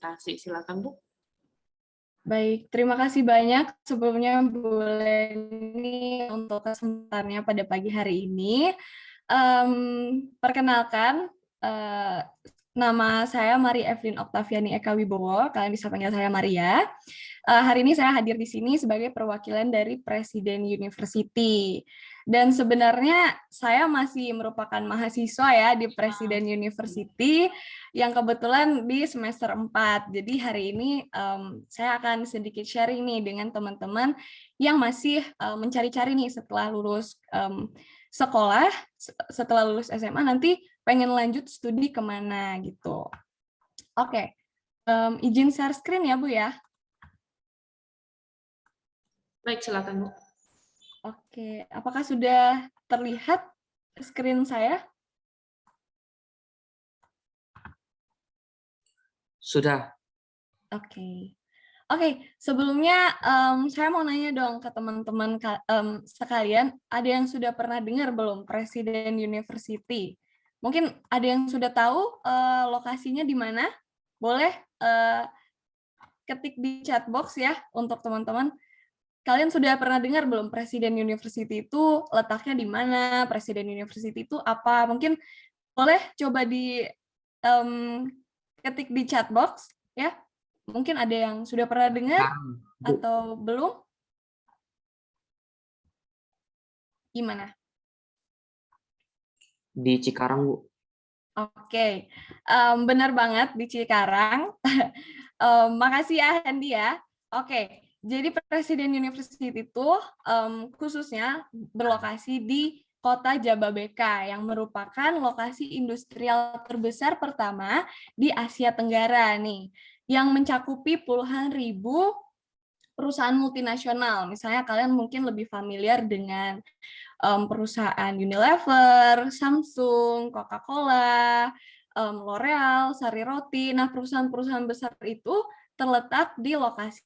presentasi. Silakan, Bu. Baik, terima kasih banyak sebelumnya Bu Leni untuk kesempatannya pada pagi hari ini. Perkenalkan, nama saya Mari Evelyn Oktaviani Eka Wibowo, kalian bisa panggil saya Maria. Hari ini saya hadir di sini sebagai perwakilan dari Presiden University. Dan sebenarnya saya masih merupakan mahasiswa ya di Presiden University yang kebetulan di semester 4. Jadi hari ini saya akan sedikit sharing nih dengan teman-teman yang masih mencari-cari nih setelah lulus sekolah, setelah lulus SMA nanti pengen lanjut studi kemana gitu. Oke, izin share screen ya Bu ya. Baik, silakan, Bu. Oke, apakah sudah terlihat screen saya? Sudah. Oke. Oke, sebelumnya saya mau nanya dong ke teman-teman sekalian, ada yang sudah pernah dengar belum Presiden University? Mungkin ada yang sudah tahu lokasinya di mana? Boleh ketik di chat box ya untuk teman-teman. Kalian sudah pernah dengar belum Presiden University itu letaknya di mana? Presiden University itu apa? Mungkin boleh coba di ketik di chat box ya. Mungkin ada yang sudah pernah dengar atau belum? Gimana? Di Cikarang, Bu. Oke, benar banget di Cikarang. Makasih ya Hendy ya. Oke, jadi Presiden University itu khususnya berlokasi di Kota Jababeka yang merupakan lokasi industrial terbesar pertama di Asia Tenggara nih, yang mencakupi puluhan ribu perusahaan multinasional. Misalnya kalian mungkin lebih familiar dengan perusahaan Unilever, Samsung, Coca-Cola, L'Oreal, Sari Roti. Nah, perusahaan-perusahaan besar itu terletak di lokasi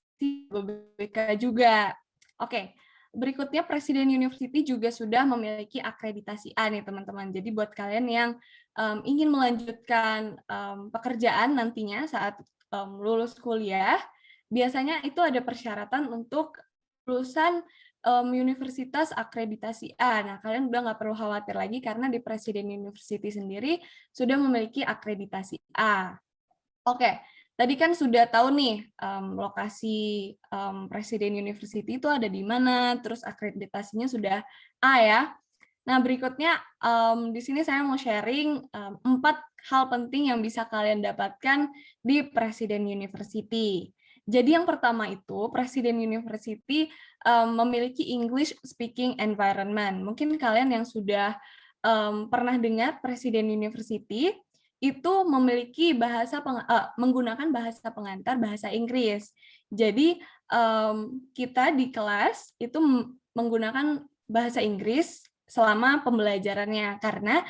BBK juga. Oke, berikutnya Presiden University juga sudah memiliki akreditasi A nih teman-teman. Jadi buat kalian yang ingin melanjutkan pekerjaan nantinya saat lulus kuliah, biasanya itu ada persyaratan untuk lulusan universitas akreditasi A. Nah, kalian udah nggak perlu khawatir lagi karena di Presiden University sendiri sudah memiliki akreditasi A. Oke, tadi kan sudah tahu nih lokasi Presiden University itu ada di mana, terus akreditasinya sudah A ya. Nah, berikutnya di sini saya mau sharing 4 hal penting yang bisa kalian dapatkan di Presiden University. Jadi yang pertama itu, Presiden University memiliki English speaking environment. Mungkin kalian yang sudah pernah dengar Presiden University itu memiliki menggunakan bahasa pengantar bahasa Inggris. Jadi kita di kelas itu menggunakan bahasa Inggris selama pembelajarannya karena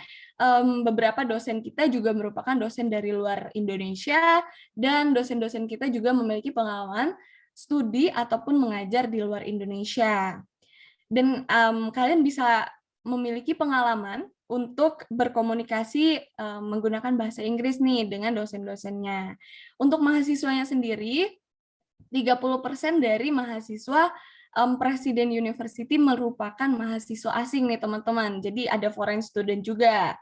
beberapa dosen kita juga merupakan dosen dari luar Indonesia dan dosen-dosen kita juga memiliki pengalaman studi ataupun mengajar di luar Indonesia. Dan kalian bisa memiliki pengalaman untuk berkomunikasi menggunakan bahasa Inggris nih dengan dosen-dosennya. Untuk mahasiswanya sendiri, 30% dari mahasiswa Presiden University merupakan mahasiswa asing nih teman-teman. Jadi ada foreign student juga.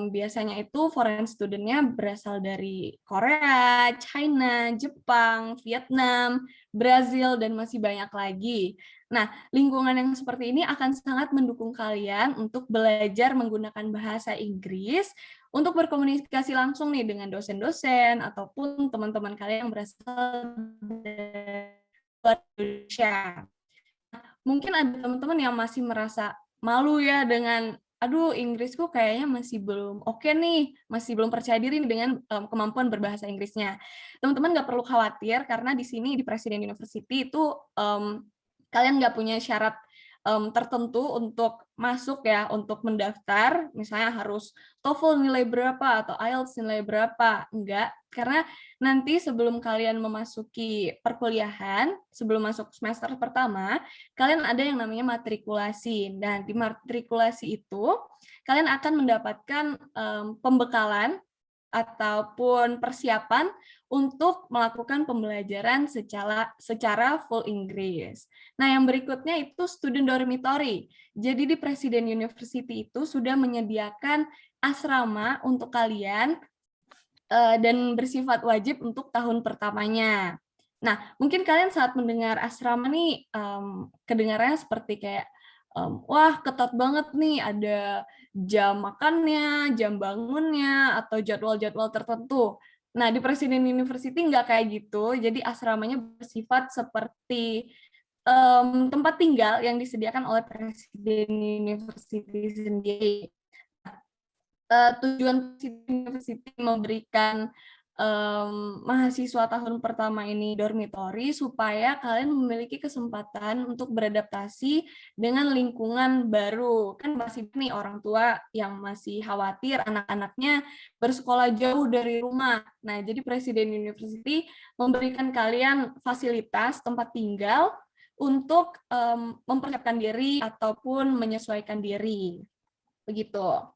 Biasanya itu foreign student-nya berasal dari Korea, China, Jepang, Vietnam, Brazil, dan masih banyak lagi. Nah, lingkungan yang seperti ini akan sangat mendukung kalian untuk belajar menggunakan bahasa Inggris untuk berkomunikasi langsung nih dengan dosen-dosen ataupun teman-teman kalian yang berasal dari luar Indonesia. Mungkin ada teman-teman yang masih merasa malu ya dengan aduh Inggrisku kayaknya masih belum oke nih, masih belum percaya diri dengan kemampuan berbahasa Inggrisnya. Teman-teman nggak perlu khawatir karena di sini di Presiden University itu kalian nggak punya syarat tertentu untuk masuk ya, untuk mendaftar, misalnya harus TOEFL nilai berapa atau IELTS nilai berapa, enggak, karena nanti sebelum kalian memasuki perkuliahan, sebelum masuk semester pertama, kalian ada yang namanya matrikulasi. Dan di matrikulasi itu, kalian akan mendapatkan pembekalan ataupun persiapan untuk melakukan pembelajaran secara full Inggris. Nah, yang berikutnya itu student dormitory. Jadi di Presiden University itu sudah menyediakan asrama untuk kalian dan bersifat wajib untuk tahun pertamanya. Nah, mungkin kalian saat mendengar asrama nih kedengarannya seperti kayak wah ketat banget nih, ada jam makannya, jam bangunnya, atau jadwal-jadwal tertentu. Nah, di Presiden University nggak kayak gitu, jadi asramanya bersifat seperti tempat tinggal yang disediakan oleh Presiden University sendiri. Tujuan University memberikan mahasiswa tahun pertama ini dormitory supaya kalian memiliki kesempatan untuk beradaptasi dengan lingkungan baru. Kan masih nih orang tua yang masih khawatir anak-anaknya bersekolah jauh dari rumah. Nah, jadi Presiden University memberikan kalian fasilitas tempat tinggal untuk mempersiapkan diri ataupun menyesuaikan diri. Begitu.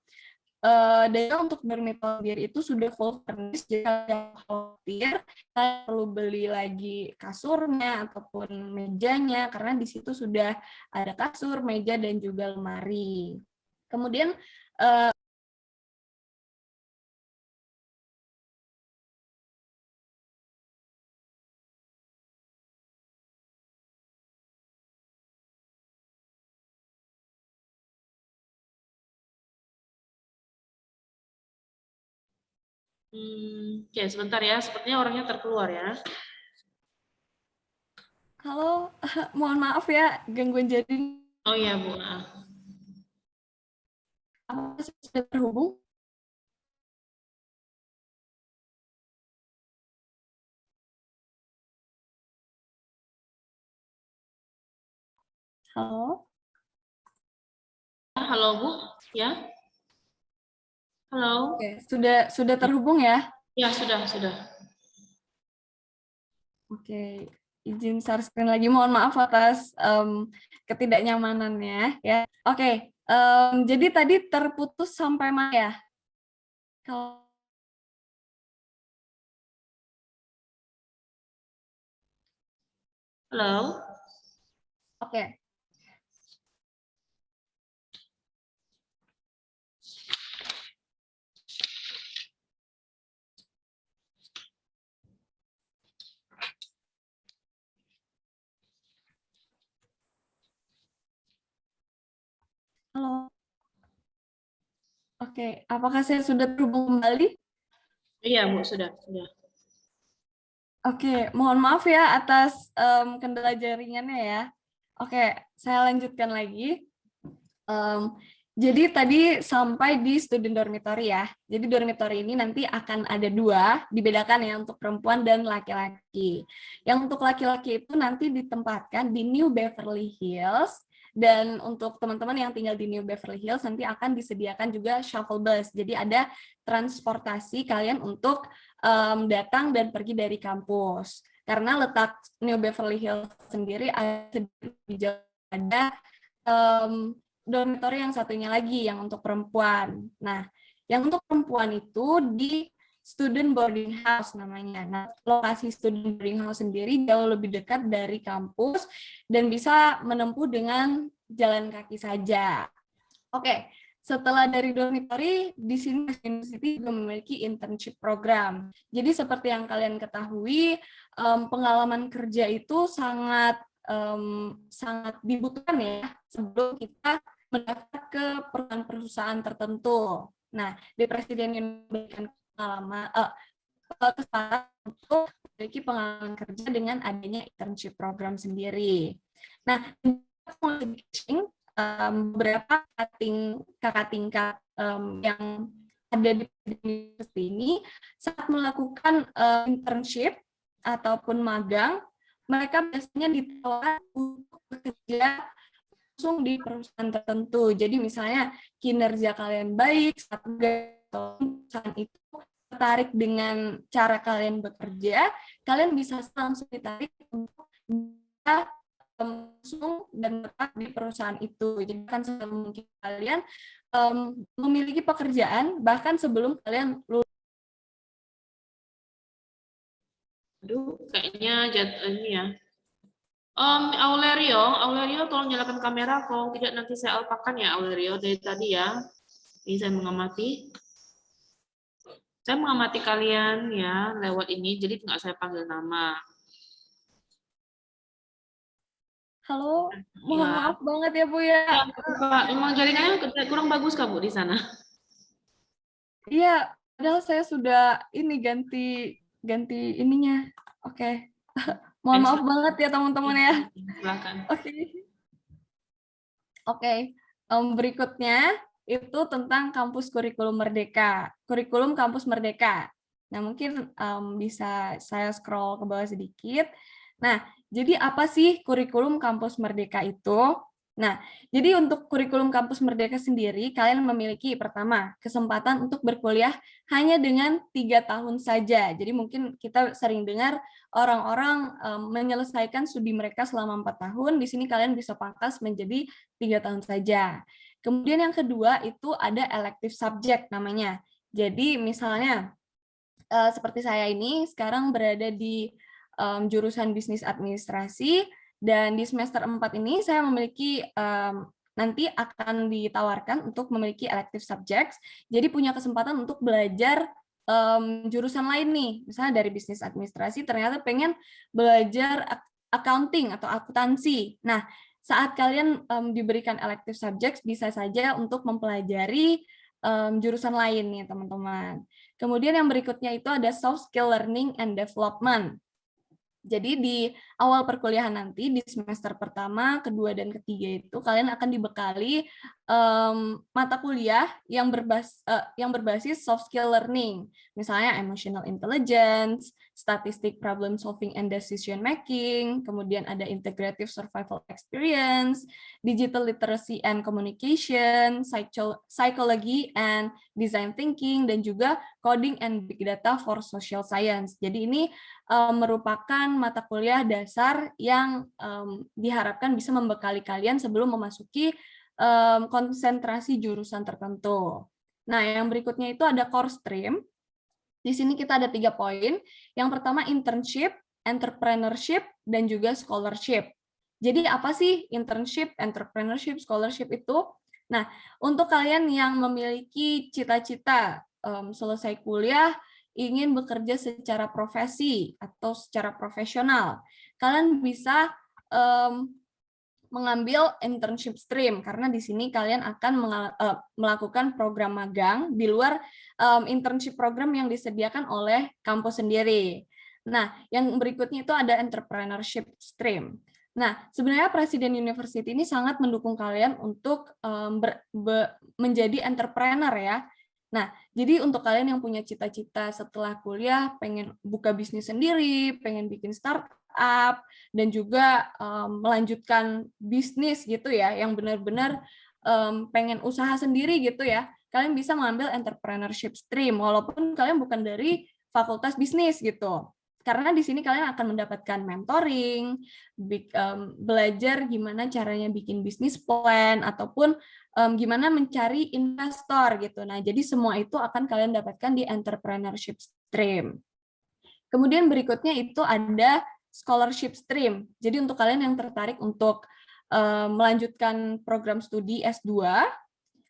Dan untuk dormitory itu sudah full furnished, jadi kalian khawatir kalian perlu beli lagi kasurnya ataupun mejanya, karena di situ sudah ada kasur, meja, dan juga lemari. Kemudian Oke, sebentar ya. Sepertinya orangnya terkeluar ya. halo, mohon maaf ya gangguan jaring. Oh iya, Bu. Apakah sudah terhubung? Halo. Halo, Bu. Ya. Halo. Oke, sudah terhubung ya? Ya, sudah. Oke, izin share screen lagi. Mohon maaf atas ketidaknyamanannya ya. Oke, jadi tadi terputus sampai mana ya? Kalau Halo. oke. Halo. Oke, apakah saya sudah terhubung kembali? Iya, Bu, sudah. Oke, mohon maaf ya atas kendala jaringannya ya. Oke, saya lanjutkan lagi. Jadi tadi sampai di student dormitory ya. Jadi dormitory ini nanti akan ada dua, dibedakan ya untuk perempuan dan laki-laki. Yang untuk laki-laki itu nanti ditempatkan di New Beverly Hills, dan untuk teman-teman yang tinggal di New Beverly Hills nanti akan disediakan juga shuttle bus. Jadi ada transportasi kalian untuk datang dan pergi dari kampus. Karena letak New Beverly Hills sendiri ada dormitory yang satunya lagi yang untuk perempuan. Nah, yang untuk perempuan itu di student boarding house namanya. Nah, lokasi student boarding house sendiri jauh lebih dekat dari kampus dan bisa menempuh dengan jalan kaki saja. Oke, setelah dari dormitory, di sini University juga memiliki internship program. Jadi seperti yang kalian ketahui, pengalaman kerja itu sangat dibutuhkan ya sebelum kita mendaftar ke perusahaan tertentu. Nah, di Presiden memberikan pengalaman kesempatan untuk memiliki pengalaman kerja dengan adanya internship program sendiri. Nah, beberapa kakak tingkat yang ada di universitas ini saat melakukan internship ataupun magang, mereka biasanya ditawarkan untuk bekerja langsung di perusahaan tertentu. Jadi misalnya kinerja kalian baik, perusahaan itu tertarik dengan cara kalian bekerja, kalian bisa langsung ditarik untuk langsung dan tetap di perusahaan itu. Jadi kan mungkin kalian memiliki pekerjaan bahkan sebelum kalian lulus Aduh, kayaknya ini ya. Aulerio, tolong nyalakan kamera. Kalau tidak nanti saya alpakan ya Aulerio dari tadi ya. Ini saya mengamati. Saya mengamati kalian ya lewat ini, jadi nggak saya panggil nama. Halo, mohon Ya. maaf banget ya Bu ya. Ya, Pak, memang jaringannya kurang bagus kamu di sana. Iya, padahal saya sudah ini ganti ininya. Oke. Mohon maaf banget ya teman-teman ya. Silakan. Oke. Oke. Berikutnya itu tentang kampus kurikulum merdeka, kurikulum kampus merdeka. Nah, mungkin bisa saya scroll ke bawah sedikit. Nah, jadi apa sih kurikulum kampus merdeka itu? Nah, jadi untuk kurikulum kampus merdeka sendiri, kalian memiliki pertama, kesempatan untuk berkuliah hanya dengan 3 tahun saja. Jadi mungkin kita sering dengar orang-orang menyelesaikan studi mereka selama 4 tahun, di sini kalian bisa pangkas menjadi 3 tahun saja. Kemudian yang kedua itu ada elective subject namanya. Jadi misalnya seperti saya ini sekarang berada di jurusan bisnis administrasi, dan di semester 4 ini saya memiliki nanti akan ditawarkan untuk memiliki elective subjects, jadi punya kesempatan untuk belajar jurusan lain nih, misalnya dari bisnis administrasi ternyata pengen belajar accounting atau akuntansi. Nah, saat kalian diberikan elective subjects bisa saja untuk mempelajari jurusan lain nih teman-teman. Kemudian yang berikutnya itu ada soft skill learning and development. Jadi di awal perkuliahan nanti di semester pertama, kedua, dan ketiga itu kalian akan dibekali mata kuliah yang berbasis soft skill learning, misalnya emotional intelligence, statistic problem solving and decision making, kemudian ada integrative survival experience, digital literacy and communication, psychology and design thinking, dan juga coding and big data for social science. Jadi ini merupakan mata kuliah dasar yang diharapkan bisa membekali kalian sebelum memasuki konsentrasi jurusan tertentu. Nah, yang berikutnya itu ada core stream. Di sini kita ada 3 poin. Yang pertama internship, entrepreneurship, dan juga scholarship. Jadi apa sih internship, entrepreneurship, scholarship itu? Nah, untuk kalian yang memiliki cita-cita selesai kuliah, ingin bekerja secara profesi atau secara profesional, kalian bisa mengambil internship stream karena di sini kalian akan melakukan program magang di luar internship program yang disediakan oleh kampus sendiri. Nah, yang berikutnya itu ada entrepreneurship stream. Nah, sebenarnya Presiden University ini sangat mendukung kalian untuk menjadi entrepreneur ya. Nah, jadi untuk kalian yang punya cita-cita setelah kuliah, pengen buka bisnis sendiri, pengen bikin startup, dan juga melanjutkan bisnis gitu ya, yang benar-benar pengen usaha sendiri gitu ya, kalian bisa mengambil entrepreneurship stream, walaupun kalian bukan dari fakultas bisnis gitu. Karena di sini kalian akan mendapatkan mentoring, belajar gimana caranya bikin bisnis plan, ataupun gimana mencari investor gitu. Nah, jadi semua itu akan kalian dapatkan di entrepreneurship stream. Kemudian berikutnya itu ada scholarship stream. Jadi untuk kalian yang tertarik untuk melanjutkan program studi S2,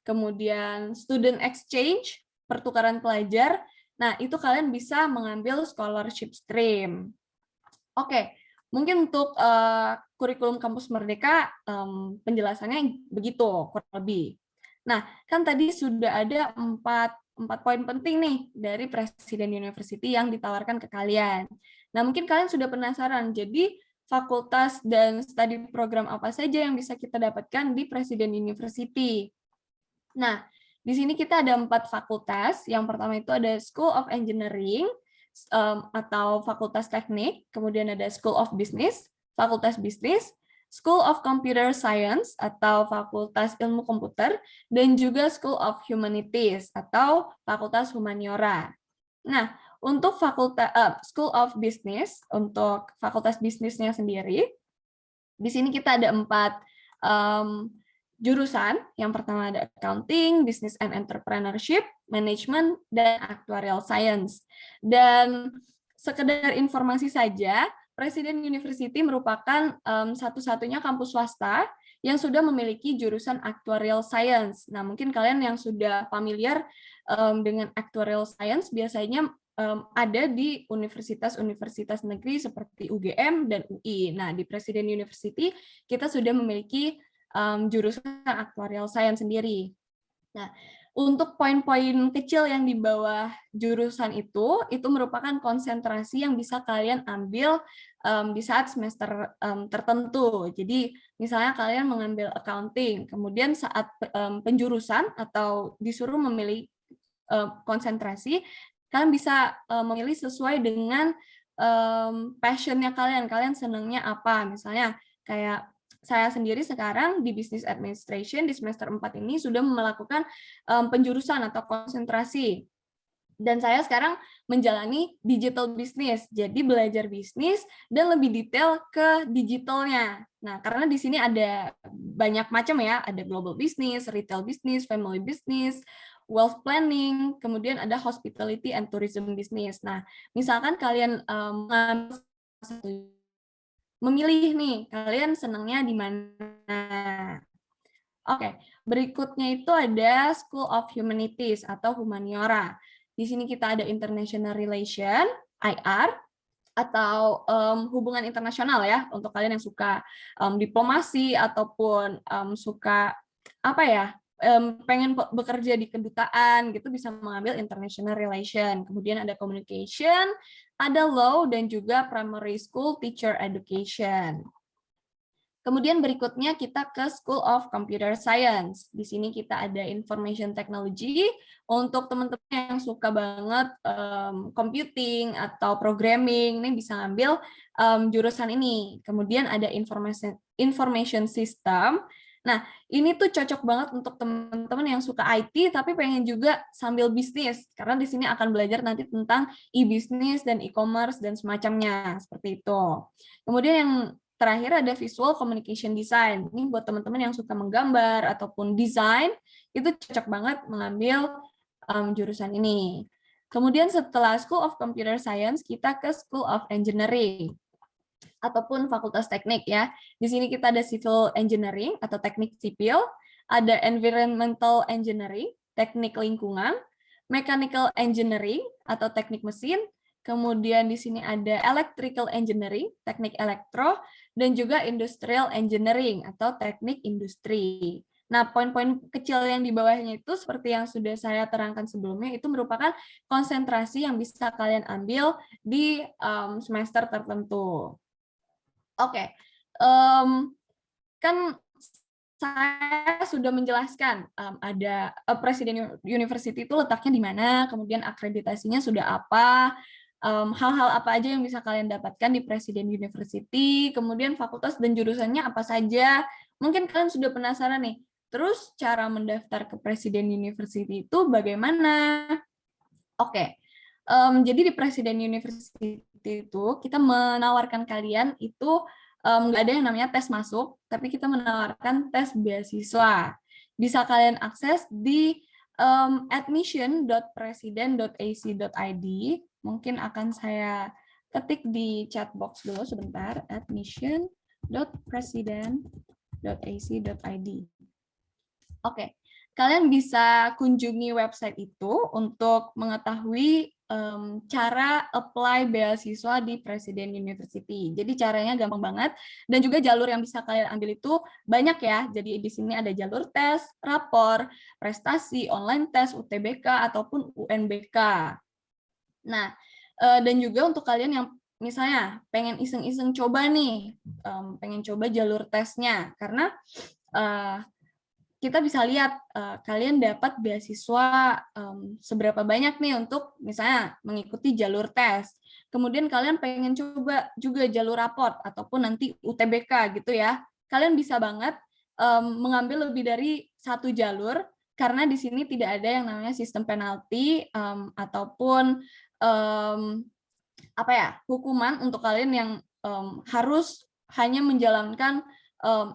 kemudian student exchange, pertukaran pelajar, nah itu kalian bisa mengambil scholarship stream. Oke, mungkin untuk kurikulum kampus Merdeka penjelasannya begitu kurang lebih. Nah, kan tadi sudah ada 4 poin penting nih dari Presiden University yang ditawarkan ke kalian. Nah, mungkin kalian sudah penasaran, jadi fakultas dan studi program apa saja yang bisa kita dapatkan di Presiden University. Nah, di sini kita ada 4 fakultas. Yang pertama itu ada School of Engineering atau Fakultas Teknik, kemudian ada School of Business, Fakultas Bisnis, School of Computer Science atau Fakultas Ilmu Komputer, dan juga School of Humanities atau Fakultas Humaniora. Nah, untuk School of Business, untuk Fakultas Bisnisnya sendiri, di sini kita ada 4 jurusan. Yang pertama ada accounting, business and entrepreneurship, management, dan actuarial science. Dan sekedar informasi saja, Presiden University merupakan satu-satunya kampus swasta yang sudah memiliki jurusan Actuarial Science. Nah, mungkin kalian yang sudah familiar dengan Actuarial Science biasanya ada di universitas-universitas negeri seperti UGM dan UI. Nah, di Presiden University kita sudah memiliki jurusan Actuarial Science sendiri. Nah, untuk poin-poin kecil yang di bawah jurusan itu merupakan konsentrasi yang bisa kalian ambil di saat semester tertentu. Jadi, misalnya kalian mengambil accounting, kemudian saat penjurusan atau disuruh memilih konsentrasi, kalian bisa memilih sesuai dengan passion-nya kalian. Kalian senangnya apa? Misalnya kayak saya sendiri sekarang di Business Administration di semester 4 ini sudah melakukan penjurusan atau konsentrasi. Dan saya sekarang menjalani digital business, jadi belajar bisnis dan lebih detail ke digitalnya. Nah, karena di sini ada banyak macam ya, ada global business, retail business, family business, wealth planning, kemudian ada hospitality and tourism business. Nah, misalkan kalian memilih nih, kalian senangnya di mana. Oke, berikutnya itu ada School of Humanities atau Humaniora. Di sini kita ada International Relation, IR, atau hubungan internasional ya, untuk kalian yang suka diplomasi ataupun suka apa ya, pengen bekerja di kedutaan gitu, bisa mengambil International Relation. Kemudian ada Communication, ada Law, dan juga Primary School Teacher Education. Kemudian berikutnya kita ke School of Computer Science. Di sini kita ada Information Technology untuk teman-teman yang suka banget computing atau programming, ini bisa ngambil jurusan ini. Kemudian ada Information System. Nah, ini tuh cocok banget untuk teman-teman yang suka IT tapi pengen juga sambil bisnis, karena di sini akan belajar nanti tentang e-business dan e-commerce dan semacamnya, seperti itu. Kemudian yang terakhir ada Visual Communication Design. Ini buat teman-teman yang suka menggambar ataupun desain, itu cocok banget mengambil jurusan ini. Kemudian setelah School of Computer Science, kita ke School of Engineering ataupun Fakultas Teknik ya. Di sini kita ada Civil Engineering atau Teknik Sipil, ada Environmental Engineering, Teknik Lingkungan, Mechanical Engineering atau Teknik Mesin, kemudian di sini ada Electrical Engineering, Teknik Elektro, dan juga Industrial Engineering atau Teknik Industri. Nah, poin-poin kecil yang di bawahnya itu seperti yang sudah saya terangkan sebelumnya, itu merupakan konsentrasi yang bisa kalian ambil di semester tertentu. Oke, kan saya sudah menjelaskan ada Presiden University itu letaknya di mana, kemudian akreditasinya sudah apa, hal-hal apa aja yang bisa kalian dapatkan di Presiden University, kemudian fakultas dan jurusannya apa saja. Mungkin kalian sudah penasaran nih, terus cara mendaftar ke Presiden University itu bagaimana? Oke, jadi di Presiden University itu kita menawarkan kalian itu nggak ada yang namanya tes masuk, tapi kita menawarkan tes beasiswa. Bisa kalian akses di admission.presiden.ac.id. Mungkin akan saya ketik di chat box dulu sebentar, admission.presiden.ac.id. Oke, kalian bisa kunjungi website itu untuk mengetahui cara apply beasiswa di Presiden University. Jadi caranya gampang banget, dan juga jalur yang bisa kalian ambil itu banyak ya. Jadi di sini ada jalur tes, rapor, prestasi, online tes, UTBK, ataupun UNBK. Nah, dan juga untuk kalian yang misalnya pengen iseng-iseng coba nih, pengen coba jalur tesnya, karena kita bisa lihat kalian dapat beasiswa seberapa banyak nih untuk misalnya mengikuti jalur tes. Kemudian kalian pengen coba juga jalur raport ataupun nanti UTBK gitu ya. Kalian bisa banget mengambil lebih dari satu jalur, karena di sini tidak ada yang namanya sistem penalti ataupun apa ya, hukuman untuk kalian yang harus hanya menjalankan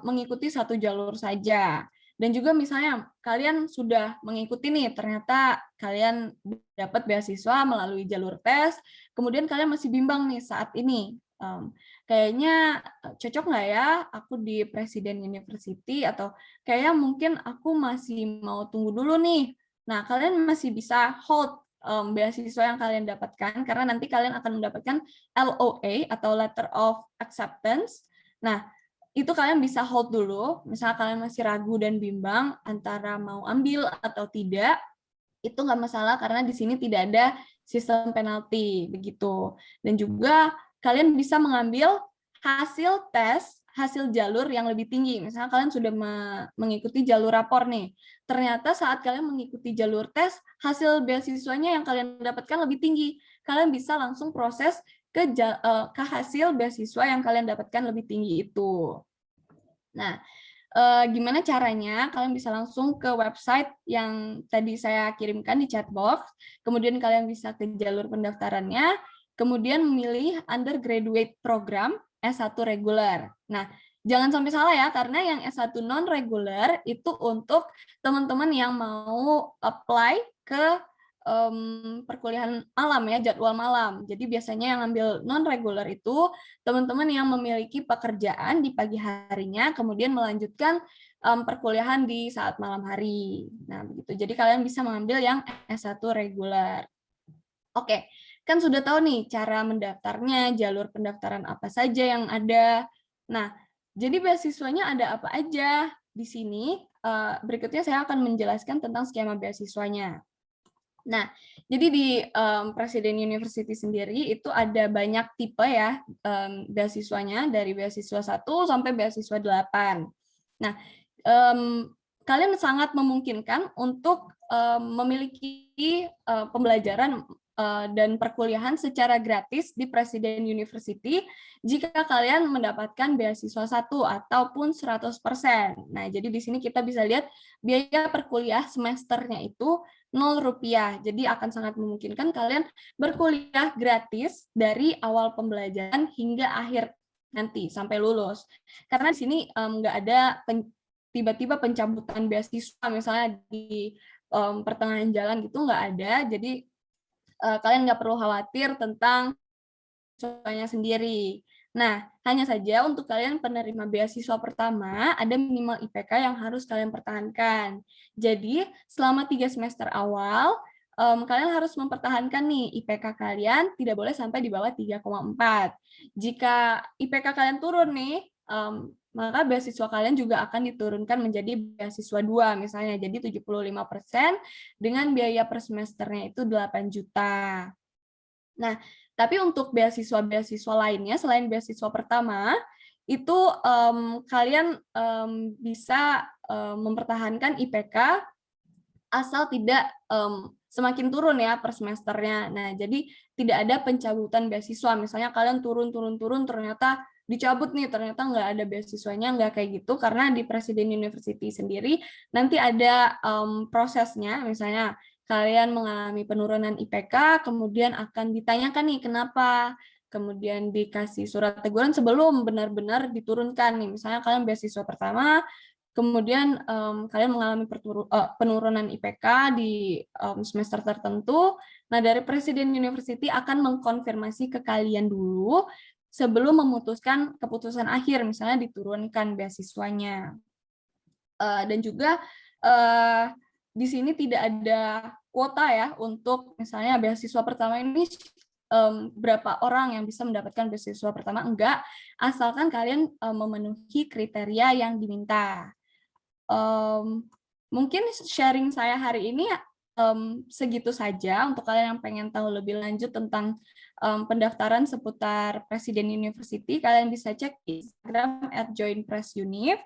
mengikuti satu jalur saja. Dan juga misalnya kalian sudah mengikuti nih, ternyata kalian dapat beasiswa melalui jalur tes, kemudian kalian masih bimbang nih saat ini, kayaknya cocok nggak ya aku di Presiden University, atau kayaknya mungkin aku masih mau tunggu dulu nih. Nah, kalian masih bisa hold beasiswa yang kalian dapatkan, karena nanti kalian akan mendapatkan LOA atau Letter of Acceptance. Nah, itu kalian bisa hold dulu, misalnya kalian masih ragu dan bimbang antara mau ambil atau tidak, itu nggak masalah karena di sini tidak ada sistem penalti begitu. Dan juga kalian bisa mengambil hasil tes, hasil jalur yang lebih tinggi. Misalnya kalian sudah mengikuti jalur rapor nih, ternyata saat kalian mengikuti jalur tes, hasil beasiswanya yang kalian dapatkan lebih tinggi. Kalian bisa langsung proses ke hasil beasiswa yang kalian dapatkan lebih tinggi itu. Nah, gimana caranya? Kalian bisa langsung ke website yang tadi saya kirimkan di chat box, kemudian kalian bisa ke jalur pendaftarannya, kemudian memilih undergraduate program S1 reguler. Nah, jangan sampai salah ya, karena yang S1 non-reguler itu untuk teman-teman yang mau apply ke perkuliahan malam ya, jadwal malam. Jadi biasanya yang ambil non-reguler itu teman-teman yang memiliki pekerjaan di pagi harinya, kemudian melanjutkan perkuliahan di saat malam hari. Nah, begitu. Jadi kalian bisa mengambil yang S1 reguler. Oke, kan sudah tahu nih cara mendaftarnya, jalur pendaftaran apa saja yang ada. Nah, jadi beasiswanya ada apa aja di sini. Berikutnya saya akan menjelaskan tentang skema beasiswanya. Nah, jadi di Presiden University sendiri itu ada banyak tipe ya beasiswanya, dari beasiswa 1 sampai beasiswa 8. Nah, kalian sangat memungkinkan untuk memiliki pembelajaran dan perkuliahan secara gratis di Presiden University jika kalian mendapatkan beasiswa 1 ataupun 100%. Nah, jadi di sini kita bisa lihat biaya perkuliah semesternya itu Rp0. Jadi akan sangat memungkinkan kalian berkuliah gratis dari awal pembelajaran hingga akhir nanti sampai lulus. Karena di sini nggak ada tiba-tiba pencabutan beasiswa misalnya di pertengahan jalan gitu, nggak ada. Jadi kalian nggak perlu khawatir tentang beasiswanya sendiri. Nah, hanya saja untuk kalian penerima beasiswa pertama, ada minimal IPK yang harus kalian pertahankan. Jadi, selama 3 semester awal, kalian harus mempertahankan nih IPK kalian tidak boleh sampai di bawah 3,4. Jika IPK kalian turun nih, maka beasiswa kalian juga akan diturunkan menjadi beasiswa 2 misalnya, jadi 75% dengan biaya per semesternya itu 8 juta. Nah, tapi untuk beasiswa-beasiswa lainnya selain beasiswa pertama, itu kalian bisa mempertahankan IPK asal tidak semakin turun ya per semesternya. Nah, jadi tidak ada pencabutan beasiswa. Misalnya kalian turun, ternyata dicabut nih, ternyata nggak ada beasiswanya, nggak kayak gitu. Karena di Presiden University sendiri nanti ada prosesnya, misalnya kalian mengalami penurunan IPK, kemudian akan ditanyakan nih kenapa, kemudian dikasih surat teguran sebelum benar-benar diturunkan nih. Misalnya kalian beasiswa pertama, kemudian kalian mengalami penurunan IPK di semester tertentu. Nah, dari Presiden University akan mengkonfirmasi ke kalian dulu sebelum memutuskan keputusan akhir, misalnya diturunkan beasiswanya. Dan juga di sini tidak ada kuota ya untuk misalnya beasiswa pertama ini berapa orang yang bisa mendapatkan beasiswa pertama, enggak, asalkan kalian memenuhi kriteria yang diminta. Mungkin sharing saya hari ini segitu saja. Untuk kalian yang pengen tahu lebih lanjut tentang pendaftaran seputar Presiden University, kalian bisa cek di Instagram @joinpresuniv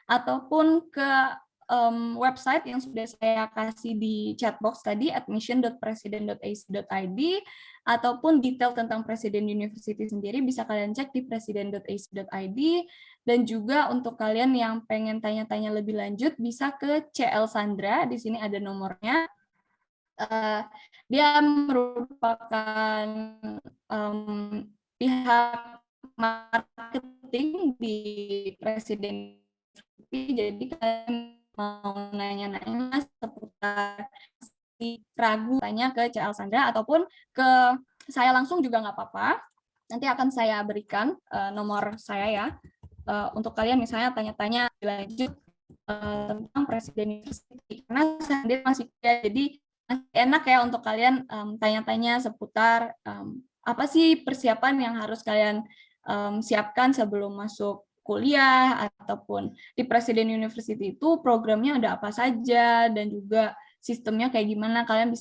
ataupun ke website yang sudah saya kasih di chatbox tadi, admission.presiden.ac.id, ataupun detail tentang Presiden University sendiri bisa kalian cek di presiden.ac.id. Dan juga untuk kalian yang pengen tanya-tanya lebih lanjut bisa ke CL Sandra, di sini ada nomornya. Dia merupakan pihak marketing di Presiden. Jadi kalian mau nanya-nanya seputar ragu, tanya ke CL Sandra ataupun ke saya langsung juga nggak apa-apa. Nanti akan saya berikan nomor saya ya, untuk kalian misalnya tanya-tanya lanjut tentang Presiden University. Karena saya sendiri masih kuliah, jadi masih enak ya untuk kalian tanya-tanya seputar apa sih persiapan yang harus kalian siapkan sebelum masuk kuliah, ataupun di Presiden University itu programnya ada apa saja dan juga sistemnya kayak gimana, kalian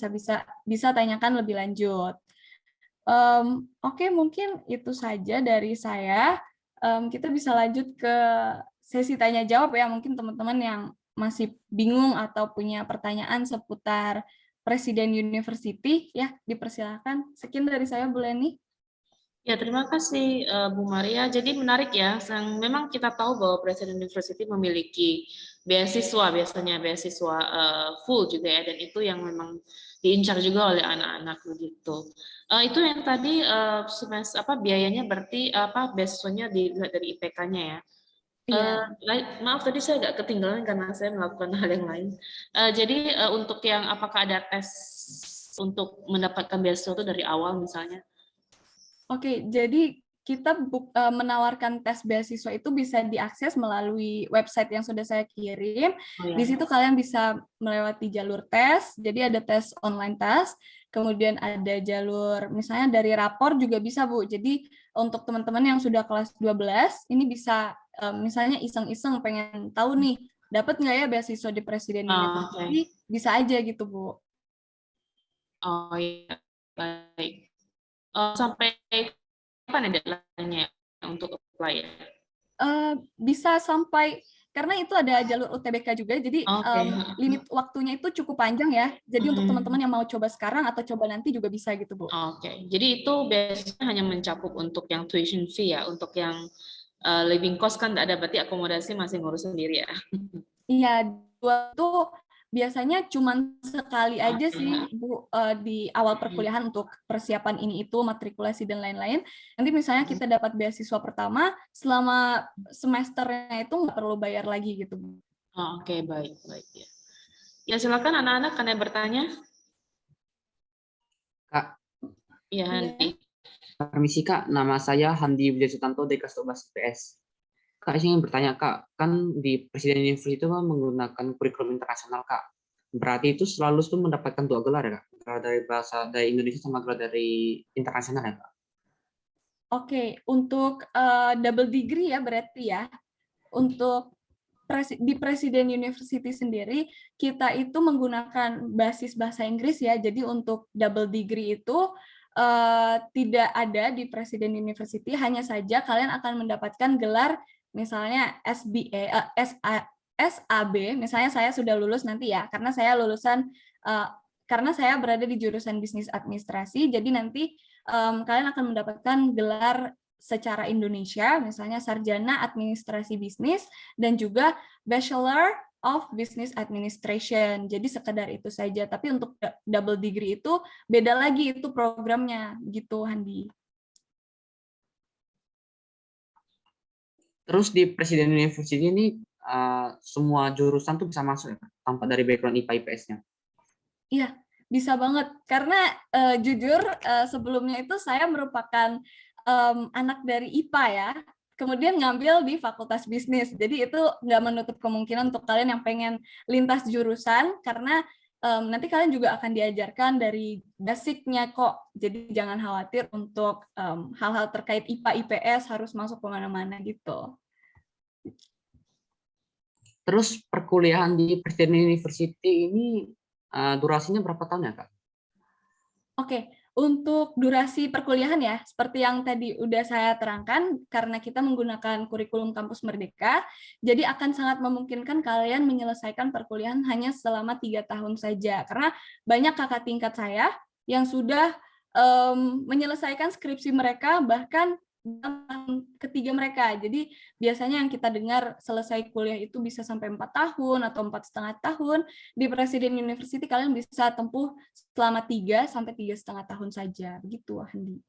bisa tanyakan lebih lanjut. Oke, mungkin itu saja dari saya. Kita bisa lanjut ke sesi tanya jawab ya. Mungkin teman-teman yang masih bingung atau punya pertanyaan seputar Presiden University, ya dipersilakan. Sekian dari saya, Bu Leni. Ya, terima kasih Bu Maria. Jadi menarik ya, memang kita tahu bahwa Presiden University memiliki beasiswa, biasanya beasiswa full juga ya, dan itu yang memang diincar juga oleh anak-anak begitu. Itu yang tadi semester biayanya berarti beasiswanya dilihat dari IPK-nya ya. Maaf tadi saya agak ketinggalan karena saya melakukan hal yang lain. Jadi untuk yang apakah ada tes untuk mendapatkan beasiswa itu dari awal misalnya? Oke, jadi kita menawarkan tes beasiswa itu bisa diakses melalui website yang sudah saya kirim. Oh, ya. Di situ kalian bisa melewati jalur tes, jadi ada tes online test, kemudian ada jalur misalnya dari rapor juga bisa, Bu. Jadi untuk teman-teman yang sudah kelas 12, ini bisa misalnya iseng-iseng pengen tahu nih, dapat nggak ya beasiswa di Presiden University, bisa aja gitu, Bu. Oh iya, baik. Sampai kapan ya deadline-nya untuk apply ya? Bisa sampai, karena itu ada jalur UTBK juga, jadi limit waktunya itu cukup panjang ya. Jadi untuk teman-teman yang mau coba sekarang atau coba nanti juga bisa gitu, Bu. Oke, jadi itu biasanya hanya mencakup untuk yang tuition fee ya, untuk yang living cost kan nggak ada, berarti akomodasi masih ngurus sendiri ya? Iya, itu biasanya cuma sekali aja sih, Bu, di awal perkuliahan untuk persiapan ini itu, matrikulasi dan lain-lain. Nanti misalnya kita dapat beasiswa pertama, selama semesternya itu nggak perlu bayar lagi gitu, Bu. Oke, baik ya. Ya silakan anak-anak, kan yang bertanya. Kak. Iya, Handi. Permisi Kak, nama saya Handi Widya Sutanto dari Kasubas IPS. Kak, saya ingin bertanya Kak, kan di Presiden University itu kan menggunakan kurikulum internasional Kak. Berarti itu selalu tuh mendapatkan 2 gelar ya Kak? Gelar dari bahasa dari Indonesia sama gelar dari internasional ya Kak? Oke, untuk double degree ya berarti ya. Untuk di Presiden University sendiri, kita itu menggunakan basis bahasa Inggris ya. Jadi untuk double degree itu tidak ada di Presiden University, hanya saja kalian akan mendapatkan gelar misalnya SBA, SAB, misalnya saya sudah lulus nanti ya, karena saya lulusan, karena saya berada di jurusan bisnis administrasi, jadi nanti kalian akan mendapatkan gelar secara Indonesia, misalnya sarjana administrasi bisnis dan juga Bachelor of Business Administration. Jadi sekedar itu saja. Tapi untuk double degree itu beda lagi itu programnya, gitu Handi. Terus di Presiden University ini semua jurusan tuh bisa masuk ya, tanpa dari background IPA IPS-nya? Iya, bisa banget. Karena jujur sebelumnya itu saya merupakan anak dari IPA ya, kemudian ngambil di Fakultas Bisnis. Jadi itu nggak menutup kemungkinan untuk kalian yang pengen lintas jurusan, karena nanti kalian juga akan diajarkan dari basic-nya kok. Jadi jangan khawatir untuk hal-hal terkait IPA IPS harus masuk kemana-mana gitu. Terus perkuliahan di Presiden University ini durasinya berapa tahun ya Kak? Oke, untuk durasi perkuliahan ya, seperti yang tadi udah saya terangkan, karena kita menggunakan kurikulum kampus Merdeka, jadi akan sangat memungkinkan kalian menyelesaikan perkuliahan hanya selama 3 tahun saja. Karena banyak kakak tingkat saya yang sudah menyelesaikan skripsi mereka bahkan tahun ketiga mereka. Jadi biasanya yang kita dengar selesai kuliah itu bisa sampai 4 tahun atau 4,5 tahun. Di Presiden University kalian bisa tempuh selama 3 sampai 3,5 tahun saja. Begitu, Handi.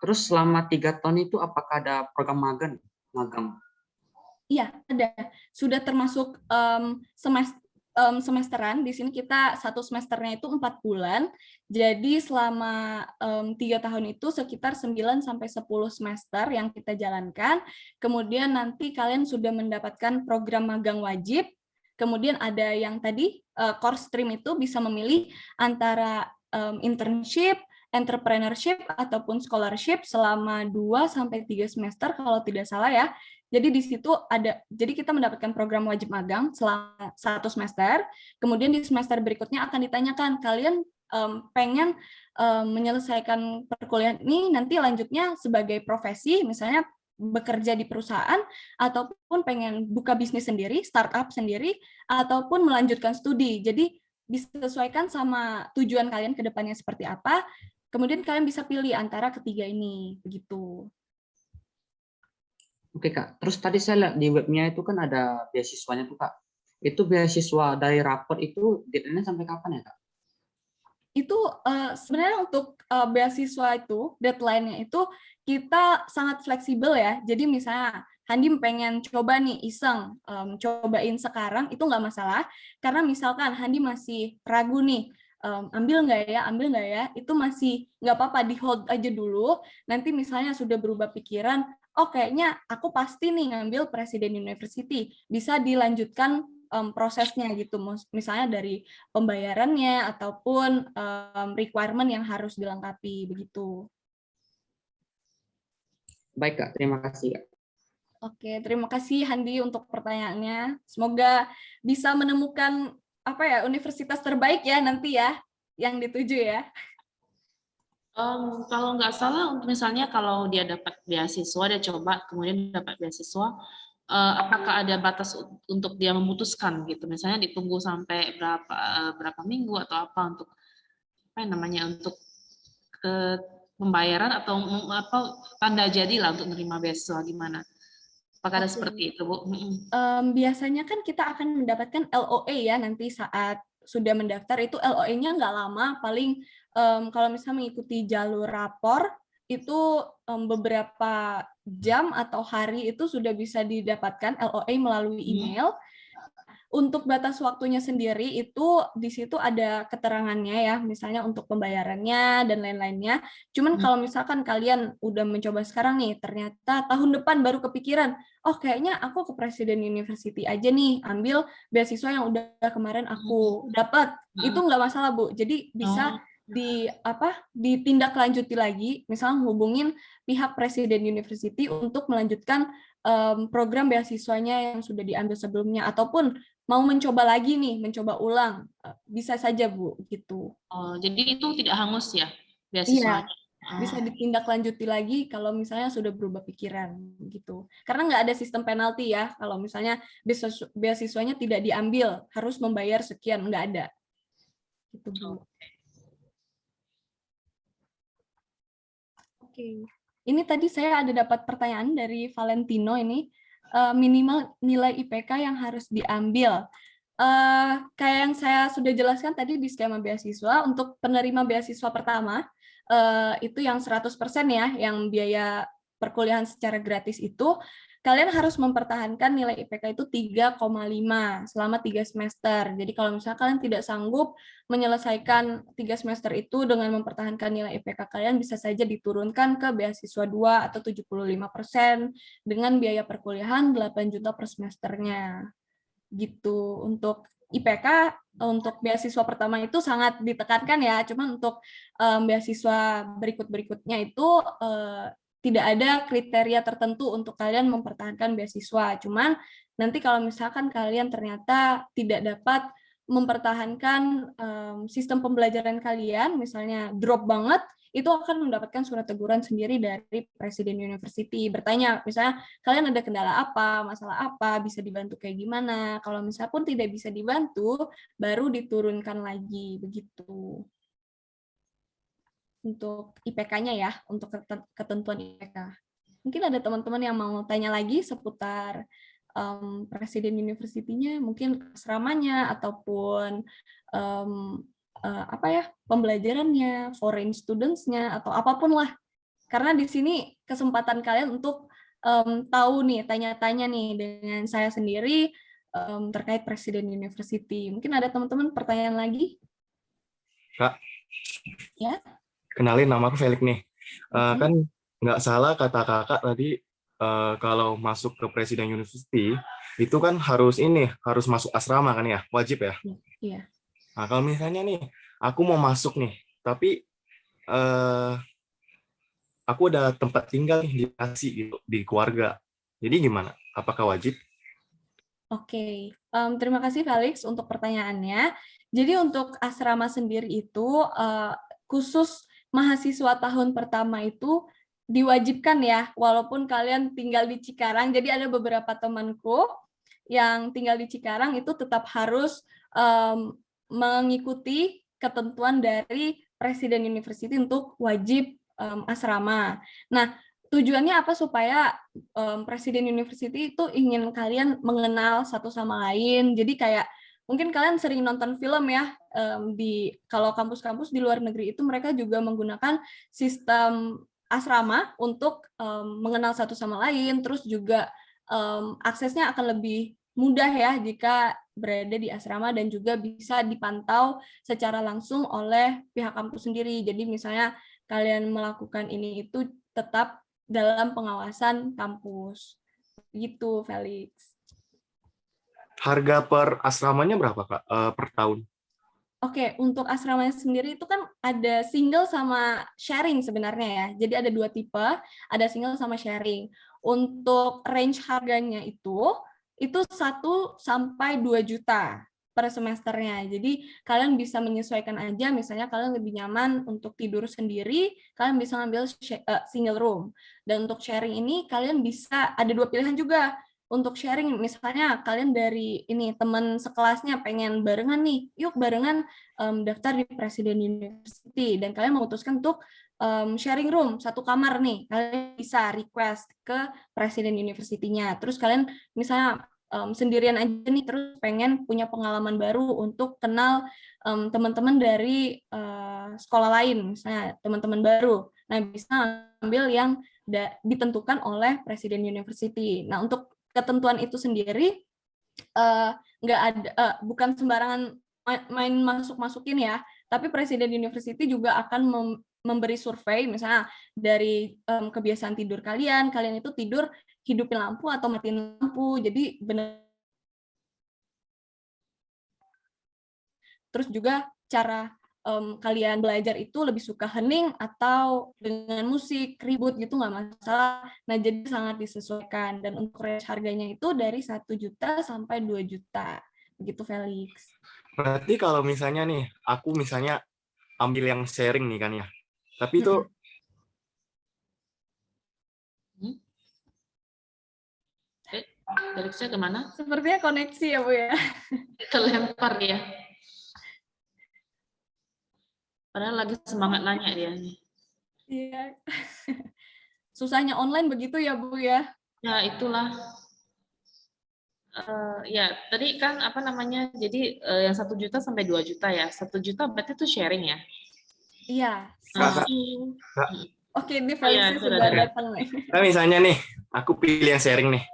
Terus selama 3 tahun itu apakah ada program magang? Iya, ada. Sudah termasuk semesteran. Di sini kita satu semesternya itu 4 bulan. Jadi selama 3 tahun itu sekitar 9 sampai 10 semester yang kita jalankan. Kemudian nanti kalian sudah mendapatkan program magang wajib. Kemudian ada yang tadi core stream itu bisa memilih antara internship, entrepreneurship ataupun scholarship selama 2 sampai 3 semester kalau tidak salah ya. Jadi di situ jadi kita mendapatkan program wajib magang selama 1 semester. Kemudian di semester berikutnya akan ditanyakan kalian pengen menyelesaikan perkuliahan ini nanti lanjutnya sebagai profesi, misalnya bekerja di perusahaan, ataupun pengen buka bisnis sendiri, startup sendiri, ataupun melanjutkan studi. Jadi disesuaikan sama tujuan kalian ke depannya seperti apa. Kemudian kalian bisa pilih antara ketiga ini, begitu. Oke Kak, terus tadi saya lihat di webnya itu kan ada beasiswanya tuh Kak. Itu beasiswa dari rapor itu deadline-nya sampai kapan ya Kak? Itu sebenarnya untuk beasiswa itu deadline-nya itu kita sangat fleksibel ya. Jadi misalnya Handi pengen coba nih iseng cobain sekarang itu nggak masalah. Karena misalkan Handi masih ragu nih ambil nggak ya, itu masih nggak apa-apa, di hold aja dulu. Nanti misalnya sudah berubah pikiran, oh kayaknya aku pasti nih ngambil Presiden University, bisa dilanjutkan prosesnya gitu, misalnya dari pembayarannya ataupun requirement yang harus dilengkapi begitu. Baik Kak, terima kasih Kak. Oke, terima kasih Handi untuk pertanyaannya. Semoga bisa menemukan universitas terbaik ya nanti ya yang dituju ya. Kalau nggak salah, misalnya kalau dia dapat beasiswa, dia coba kemudian dapat beasiswa, apakah ada batas untuk dia memutuskan gitu? Misalnya ditunggu sampai berapa minggu atau apa untuk untuk pembayaran atau tanda jadi lah untuk menerima beasiswa gimana? Apakah ada seperti itu, Bu? Biasanya kan kita akan mendapatkan LOE ya nanti saat sudah mendaftar, itu LOE-nya nggak lama, paling kalau misalnya mengikuti jalur rapor itu beberapa jam atau hari itu sudah bisa didapatkan LOE melalui email. Untuk batas waktunya sendiri itu di situ ada keterangannya ya, misalnya untuk pembayarannya dan lain-lainnya. Cuman kalau misalkan kalian udah mencoba sekarang nih, ternyata tahun depan baru kepikiran, oh kayaknya aku ke Presiden University aja nih, ambil beasiswa yang udah kemarin aku dapat, itu nggak masalah Bu. Jadi bisa ditindaklanjuti lagi, misalnya hubungin pihak Presiden University untuk melanjutkan program beasiswanya yang sudah diambil sebelumnya, ataupun mau mencoba lagi nih, mencoba ulang, bisa saja Bu, gitu. Oh, jadi itu tidak hangus ya Iya, beasiswanya? bisa ditindaklanjuti lagi kalau misalnya sudah berubah pikiran, gitu. Karena nggak ada sistem penalti ya, kalau misalnya beasiswanya tidak diambil, harus membayar sekian, nggak ada. Gitu Bu. Oke. Ini tadi saya ada dapat pertanyaan dari Valentino ini, minimal nilai IPK yang harus diambil. Kayak yang saya sudah jelaskan tadi di skema beasiswa, untuk penerima beasiswa pertama, itu yang 100% ya, yang biaya perkuliahan secara gratis itu, kalian harus mempertahankan nilai IPK itu 3,5 selama 3 semester. Jadi kalau misalnya kalian tidak sanggup menyelesaikan 3 semester itu dengan mempertahankan nilai IPK kalian, bisa saja diturunkan ke beasiswa 2 atau 75% dengan biaya perkuliahan 8 juta per semesternya. Gitu. Untuk IPK untuk beasiswa pertama itu sangat ditekankan ya, cuman untuk beasiswa berikutnya itu tidak ada kriteria tertentu untuk kalian mempertahankan beasiswa. Cuman nanti kalau misalkan kalian ternyata tidak dapat mempertahankan sistem pembelajaran kalian, misalnya drop banget, itu akan mendapatkan surat teguran sendiri dari Presiden University. Bertanya, misalnya kalian ada kendala apa, masalah apa, bisa dibantu kayak gimana. Kalau misalnya pun tidak bisa dibantu, baru diturunkan lagi, begitu. Untuk IPK-nya ya, untuk ketentuan IPK. Mungkin ada teman-teman yang mau tanya lagi seputar Presiden University-nya, mungkin asramanya, ataupun pembelajarannya, foreign students-nya, atau apapun lah. Karena di sini kesempatan kalian untuk tahu nih, tanya-tanya nih dengan saya sendiri terkait Presiden University. Mungkin ada teman-teman pertanyaan lagi? Kak, Ya. kenalin nama aku Felix nih. Mhm. Kan nggak salah kata kakak tadi, kalau masuk ke Presiden University itu kan harus masuk asrama kan ya, wajib ya. Iya. Nah kalau misalnya nih aku mau masuk nih, tapi eh, aku udah tempat tinggal nih di Bekasi gitu, di keluarga. Jadi gimana? Apakah wajib? Oke, terima kasih Felix untuk pertanyaannya. Jadi untuk asrama sendiri itu khusus mahasiswa tahun pertama itu diwajibkan ya, walaupun kalian tinggal di Cikarang. Jadi ada beberapa temanku yang tinggal di Cikarang itu tetap harus mengikuti ketentuan dari Presiden University untuk wajib asrama. Nah, tujuannya apa supaya Presiden University itu ingin kalian mengenal satu sama lain. Jadi kayak mungkin kalian sering nonton film ya, kalau kampus-kampus di luar negeri itu mereka juga menggunakan sistem asrama untuk mengenal satu sama lain, terus juga aksesnya akan lebih mudah ya jika berada di asrama dan juga bisa dipantau secara langsung oleh pihak kampus sendiri. Jadi misalnya kalian melakukan ini itu tetap dalam pengawasan kampus. Gitu, Felix. Harga per asramanya berapa Kak per tahun? Oke, untuk asramanya sendiri itu kan ada single sama sharing sebenarnya ya. Jadi ada dua tipe, ada single sama sharing. Untuk range harganya itu 1 sampai 2 juta per semesternya. Jadi kalian bisa menyesuaikan aja, misalnya kalian lebih nyaman untuk tidur sendiri, kalian bisa ngambil single room. Dan untuk sharing ini kalian bisa ada 2 pilihan juga. Untuk sharing, misalnya kalian dari ini teman sekelasnya pengen barengan nih, yuk barengan daftar di Presiden University dan kalian memutuskan untuk sharing room satu kamar nih, kalian bisa request ke Presiden University-nya. Terus kalian misalnya sendirian aja nih, terus pengen punya pengalaman baru untuk kenal teman-teman dari sekolah lain, misalnya teman-teman baru. Nah, bisa ambil yang ditentukan oleh Presiden University. Nah, untuk ketentuan itu sendiri nggak ada, bukan sembarangan main masuk-masukin ya, tapi Presiden University juga akan memberi survei, misalnya dari kebiasaan tidur kalian itu tidur hidupin lampu atau matiin lampu, jadi benar. Terus juga cara kalian belajar itu lebih suka hening atau dengan musik, ribut gitu nggak masalah. Nah, jadi sangat disesuaikan. Dan untuk range harganya itu dari 1 juta sampai 2 juta. Begitu, Felix. Berarti kalau misalnya nih, aku misalnya ambil yang sharing nih kan ya. Tapi itu Felixnya kemana? Sepertinya koneksi ya, Bu ya. Terlempar ya. Padahal lagi semangat nanya dia nih. Iya. Susahnya online begitu ya, Bu ya. Ya, itulah. Ya, tadi kan apa namanya? Jadi yang 1 juta sampai 2 juta ya. 1 juta berarti itu sharing ya? Iya. Kakak, Oke, ini Oh ya, Felixnya sudah datang nih. nah misalnya nih, aku pilih yang sharing nih.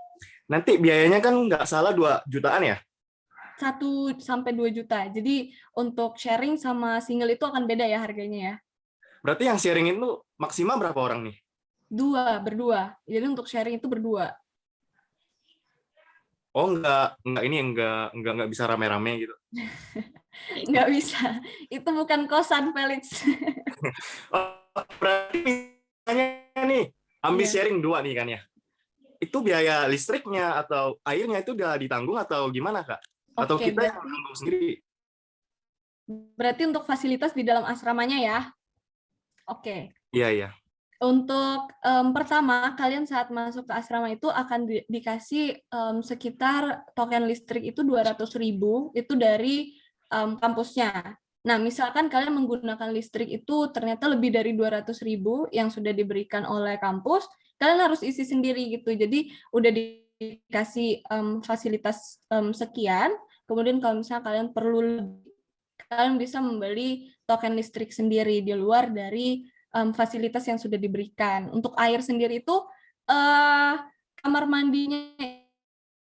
Nanti biayanya kan nggak salah 2 jutaan ya? 1 sampai 2 juta. Jadi untuk sharing sama single itu akan beda ya harganya ya. Berarti yang sharing itu maksimal berapa orang nih? Berdua. Jadi untuk sharing itu berdua. Oh nggak bisa rame-rame gitu. Nggak bisa. Itu bukan kosan, Felix. Oh, berarti misalnya nih, ambil Iya. sharing 2 nih kan ya. Itu biaya listriknya atau airnya itu udah ditanggung atau gimana Kak? Atau Oke, kita yang tanggung sendiri? berarti untuk fasilitas di dalam asramanya ya. Oke. Iya, iya. Untuk pertama, kalian saat masuk ke asrama itu akan dikasih sekitar token listrik itu 200.000 itu dari kampusnya. Nah, misalkan kalian menggunakan listrik itu ternyata lebih dari 200.000 yang sudah diberikan oleh kampus, kalian harus isi sendiri gitu. Jadi udah dikasih fasilitas sekian, kemudian kalau misalnya kalian perlu lebih, kalian bisa membeli token listrik sendiri di luar dari fasilitas yang sudah diberikan. Untuk air sendiri itu kamar mandinya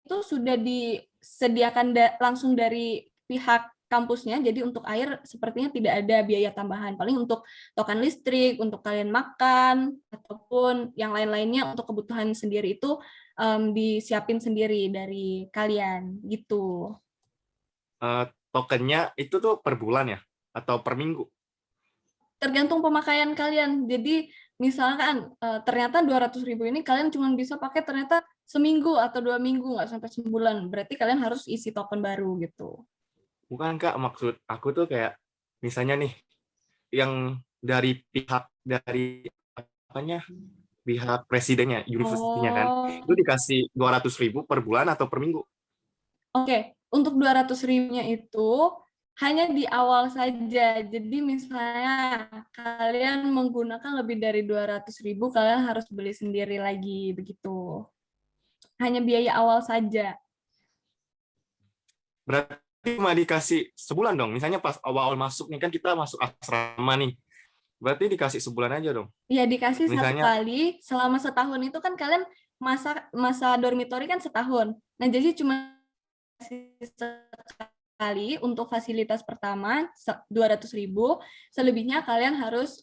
itu sudah disediakan langsung dari pihak kampusnya, jadi untuk air sepertinya tidak ada biaya tambahan. Paling untuk token listrik, untuk kalian makan, ataupun yang lain-lainnya untuk kebutuhan sendiri itu disiapin sendiri dari kalian, gitu. Tokennya itu tuh per bulan ya? Atau per minggu? Tergantung pemakaian kalian. Jadi misalkan ternyata 200.000 ini kalian cuma bisa pakai ternyata seminggu atau 2 minggu, nggak sampai sebulan. Berarti kalian harus isi token baru gitu. Bukan Kak, maksud aku tuh kayak misalnya nih yang dari pihak pihak presidennya, universitinya kan, itu dikasih 200.000 per bulan atau per minggu? Oke, untuk 200.000-nya itu hanya di awal saja. Jadi misalnya kalian menggunakan lebih dari 200.000, kalian harus beli sendiri lagi begitu. Hanya biaya awal saja. Berarti cuma dikasih sebulan dong. Misalnya pas awal-awal masuk nih kan kita masuk asrama nih. Berarti dikasih sebulan aja dong. Iya, dikasih Misalnya, 1 kali selama setahun itu kan kalian masa dormitory kan setahun. Nah, jadi cuma sekali untuk fasilitas pertama 200.000, selebihnya kalian harus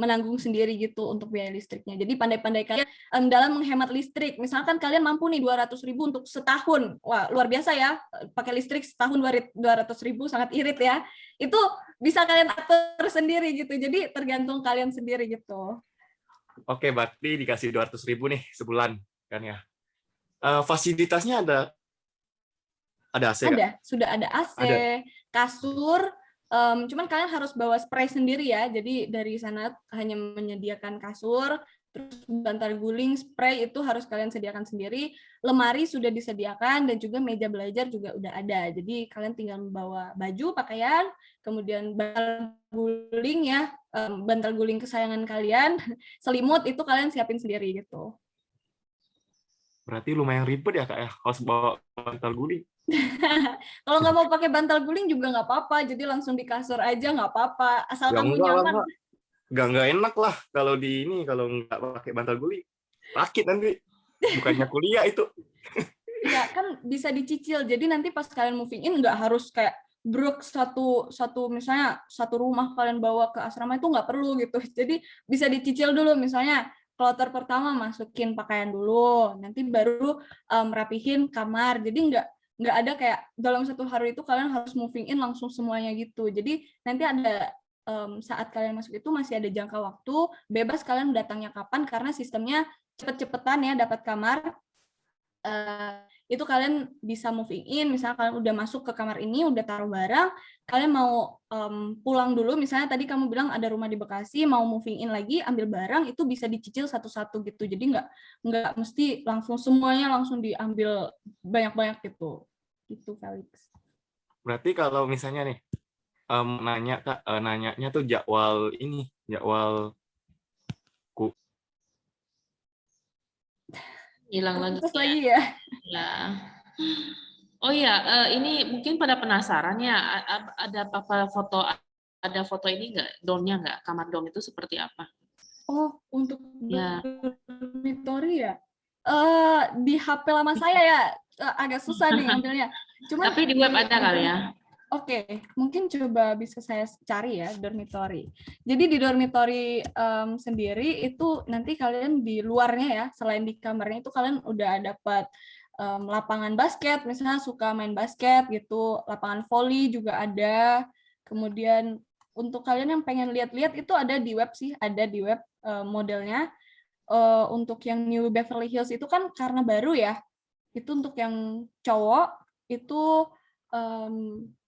menanggung sendiri gitu untuk biaya listriknya. Jadi pandai-pandai kalian dalam menghemat listrik. Misalkan kalian mampu nih 200.000 untuk setahun. Wah, luar biasa ya. Pakai listrik setahun 200.000, sangat irit ya. Itu bisa kalian atur sendiri gitu. Jadi tergantung kalian sendiri gitu. oke, berarti dikasih 200.000 nih sebulan kan ya. Fasilitasnya ada AC Ada, nggak? sudah ada AC, Ada. kasur, cuman kalian harus bawa spray sendiri ya. Jadi dari sana hanya menyediakan kasur, terus bantal guling, spray itu harus kalian sediakan sendiri. Lemari sudah disediakan dan juga meja belajar juga udah ada. Jadi kalian tinggal membawa baju, pakaian, kemudian bantal guling ya, bantal guling kesayangan kalian, selimut itu kalian siapin sendiri gitu. Berarti lumayan ribet ya Kak ya, harus bawa bantal guling. Kalau nggak mau pakai bantal guling juga nggak apa-apa, jadi langsung di kasur aja nggak apa-apa, asal Ya kamu enggak lah, nyaman. Mbak. Nggak enak lah kalau kalau nggak pakai bantal guling. Sakit nanti. Bukannya kuliah itu. Ya kan bisa dicicil, jadi nanti pas kalian moving in nggak harus kayak bruk satu misalnya satu rumah kalian bawa ke asrama, itu nggak perlu gitu. Jadi bisa dicicil dulu, misalnya kloter pertama masukin pakaian dulu, nanti baru rapihin kamar. Jadi nggak ada kayak dalam 1 hari itu kalian harus moving in langsung semuanya gitu. Jadi nanti ada saat kalian masuk itu masih ada jangka waktu, bebas kalian datangnya kapan, karena sistemnya cepet-cepetan ya dapat kamar. Itu kalian bisa moving in, misalnya kalian udah masuk ke kamar ini, udah taruh barang, kalian mau pulang dulu, misalnya tadi kamu bilang ada rumah di Bekasi, mau moving in lagi, ambil barang, itu bisa dicicil satu-satu gitu. Jadi nggak mesti langsung semuanya langsung diambil banyak-banyak gitu. Gitu, Felix. Berarti kalau misalnya nih, nanya Kak, nanyanya tuh jadwal Hilang lagi Terus ya. lagi ya. Ya. Oh ya, ini mungkin pada penasaran ya, ada apa foto, ada foto ini nggak, dormnya nggak, kamar dorm itu seperti apa? Oh, untuk Ya. dormitory ya? Di HP lama saya ya, agak susah nih ngambilnya. Cuman Tapi di web ada kali ya. Oke, mungkin coba bisa saya cari ya dormitory. Jadi di dormitory sendiri itu nanti kalian di luarnya ya, selain di kamarnya itu kalian udah dapat lapangan basket, misalnya suka main basket gitu, lapangan volley juga ada. Kemudian untuk kalian yang pengen lihat-lihat itu ada di web sih, ada di web modelnya. Untuk yang New Beverly Hills itu kan karena baru ya, itu untuk yang cowok itu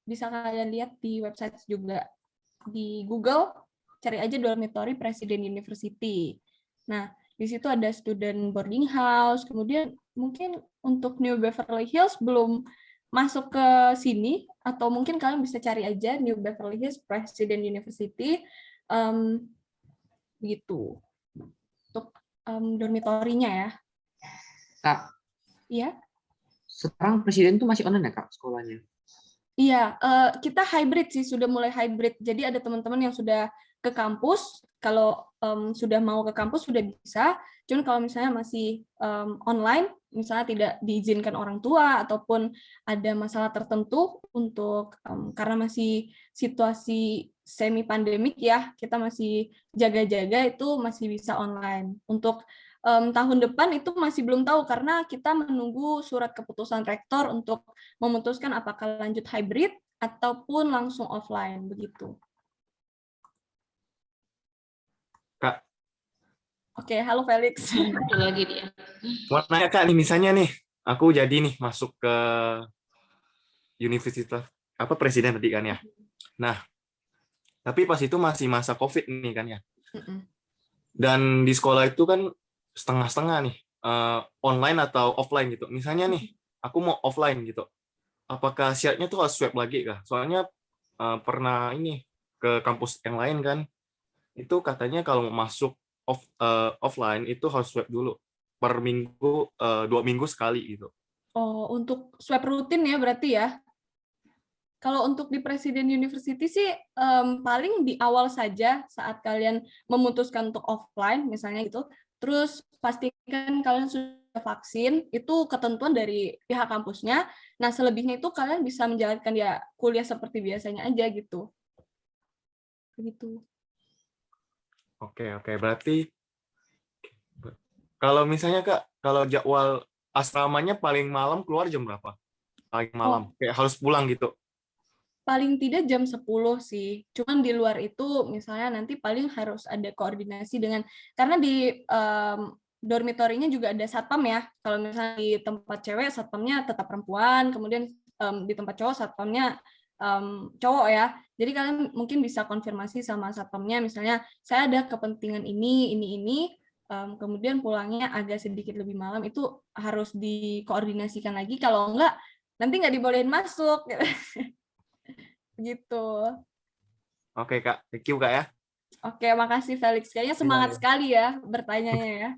bisa kalian lihat di website juga. Di Google, cari aja dormitory Presiden University. Nah, di situ ada student boarding house, kemudian mungkin untuk New Beverly Hills belum masuk ke sini, atau mungkin kalian bisa cari aja New Beverly Hills Presiden University, gitu. Untuk dormitorinya ya. Kak, Iya. sekarang presiden tuh masih online ya Kak sekolahnya? Iya, kita hybrid sih, sudah mulai hybrid. Jadi ada teman-teman yang sudah ke kampus, kalau sudah mau ke kampus sudah bisa, Cuman kalau misalnya masih online, misalnya tidak diizinkan orang tua ataupun ada masalah tertentu untuk karena masih situasi semi pandemik ya, kita masih jaga-jaga itu masih bisa online. Untuk tahun depan itu masih belum tahu karena kita menunggu surat keputusan rektor untuk memutuskan apakah lanjut hybrid ataupun langsung offline begitu. Kak, Oke, halo Felix. Ada lagi dia. mau nanya Kak nih, misalnya nih, aku jadi nih masuk ke universitas apa presiden tadi kan ya. Nah, tapi pas itu masih masa COVID nih kan ya. Dan di sekolah itu kan setengah-setengah nih, online atau offline gitu. Misalnya nih, aku mau offline gitu. Apakah syaratnya tuh harus swab lagi kah? Soalnya pernah ini ke kampus yang lain kan, itu katanya kalau mau masuk offline itu harus swab dulu per minggu, 2 minggu sekali gitu. Oh, untuk swab rutin ya berarti ya? Kalau untuk di Presiden University sih paling di awal saja saat kalian memutuskan untuk offline misalnya gitu, terus pastikan kalian sudah vaksin, itu ketentuan dari pihak kampusnya. Nah, selebihnya itu kalian bisa menjalankan ya kuliah seperti biasanya aja gitu. Begitu. Oke, berarti kalau misalnya Kak, kalau jadwal asramanya paling malam keluar jam berapa? Paling malam, kayak harus pulang gitu. Paling tidak jam 10 sih. Cuman di luar itu misalnya nanti paling harus ada koordinasi dengan, karena di dormitorinya juga ada satpam ya. Kalau misalnya di tempat cewek satpamnya tetap perempuan, kemudian di tempat cowok satpamnya cowok ya. Jadi kalian mungkin bisa konfirmasi sama satpamnya, misalnya saya ada kepentingan ini, kemudian pulangnya agak sedikit lebih malam, itu harus dikoordinasikan lagi. Kalau enggak, nanti nggak dibolehin masuk. Gitu. Oke Kak, thank you Kak ya. Oke, makasih Felix. Kayaknya semangat sekali ya bertanyanya ya.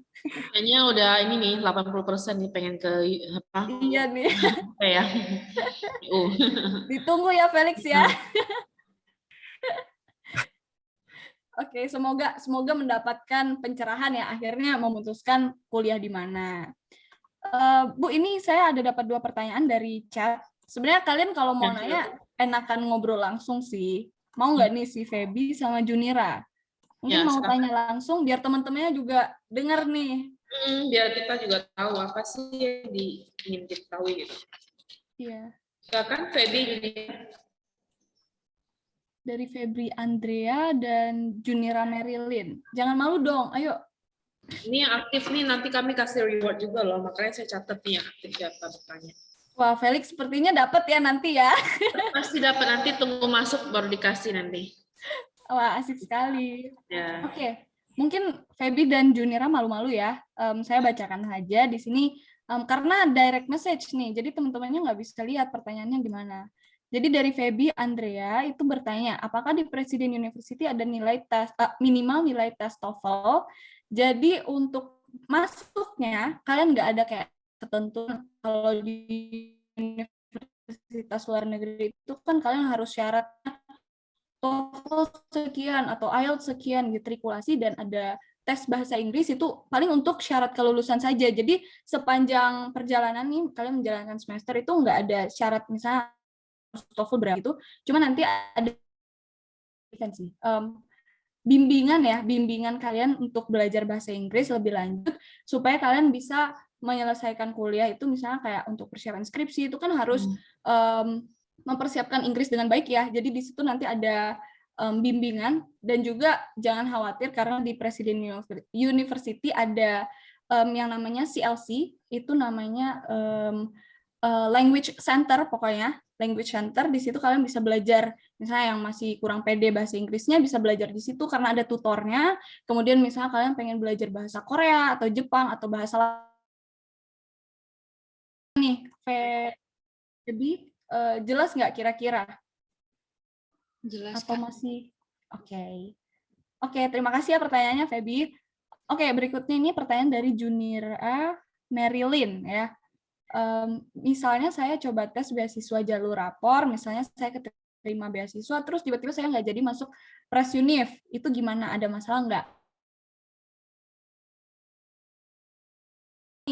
Kayaknya udah ini nih 80% nih pengen ke apa? Iya nih. Apa ya? Ditunggu ya Felix ya. Oke, semoga mendapatkan pencerahan ya, akhirnya memutuskan kuliah di mana. Bu, ini saya ada dapat 2 pertanyaan dari chat. Sebenarnya kalian kalau mau nanya enakan ngobrol langsung sih. Mau nggak nih si Feby sama Junira? Mungkin Ya, mau silakan. tanya langsung biar teman-temannya juga dengar nih. Biar kita juga tahu apa sih yang ingin diketahui gitu. Iya. Silakan Feby ini. Dari Febri Andrea dan Junira Marilyn. Jangan malu dong, ayo. Ini yang aktif nih, nanti kami kasih reward juga loh, makanya saya catat nih yang aktif siapa bertanya. Wah, Felix sepertinya dapat ya nanti ya. Pasti dapat, nanti tunggu masuk baru dikasih nanti. Wah, asik sekali. Ya. Oke, mungkin Febri dan Junira malu-malu ya. Saya bacakan saja di sini karena direct message nih, jadi teman-temannya nggak bisa lihat pertanyaannya gimana. Jadi dari Feby Andrea itu bertanya, apakah di Presiden University ada nilai tes minimal nilai tes TOEFL? Jadi untuk masuknya kalian nggak ada kayak ketentuan. Kalau di universitas luar negeri itu kan kalian harus syarat TOEFL sekian atau IELTS sekian, matrikulasi dan ada tes bahasa Inggris, itu paling untuk syarat kelulusan saja. Jadi sepanjang perjalanan nih kalian menjalankan semester itu nggak ada syarat misalnya TOEFL berapa itu, cuma nanti ada sih bimbingan kalian untuk belajar bahasa Inggris lebih lanjut supaya kalian bisa menyelesaikan kuliah itu, misalnya kayak untuk persiapan skripsi itu kan harus mempersiapkan Inggris dengan baik ya. Jadi di situ nanti ada bimbingan, dan juga jangan khawatir karena di Presiden University ada yang namanya CLC, itu namanya language center, pokoknya language center. Di situ kalian bisa belajar, misalnya yang masih kurang pede bahasa Inggrisnya bisa belajar di situ karena ada tutornya. Kemudian misalnya kalian pengen belajar bahasa Korea atau Jepang atau bahasa nih, jadi jelas nggak kira-kira? Jelas, atau Kak. masih Oke, terima kasih ya pertanyaannya Feby. Oke, berikutnya ini pertanyaan dari Junira Marilyn ya. Misalnya saya coba tes beasiswa jalur rapor, misalnya saya keterima beasiswa, terus tiba-tiba saya nggak jadi masuk Presuniv, itu gimana? Ada masalah nggak?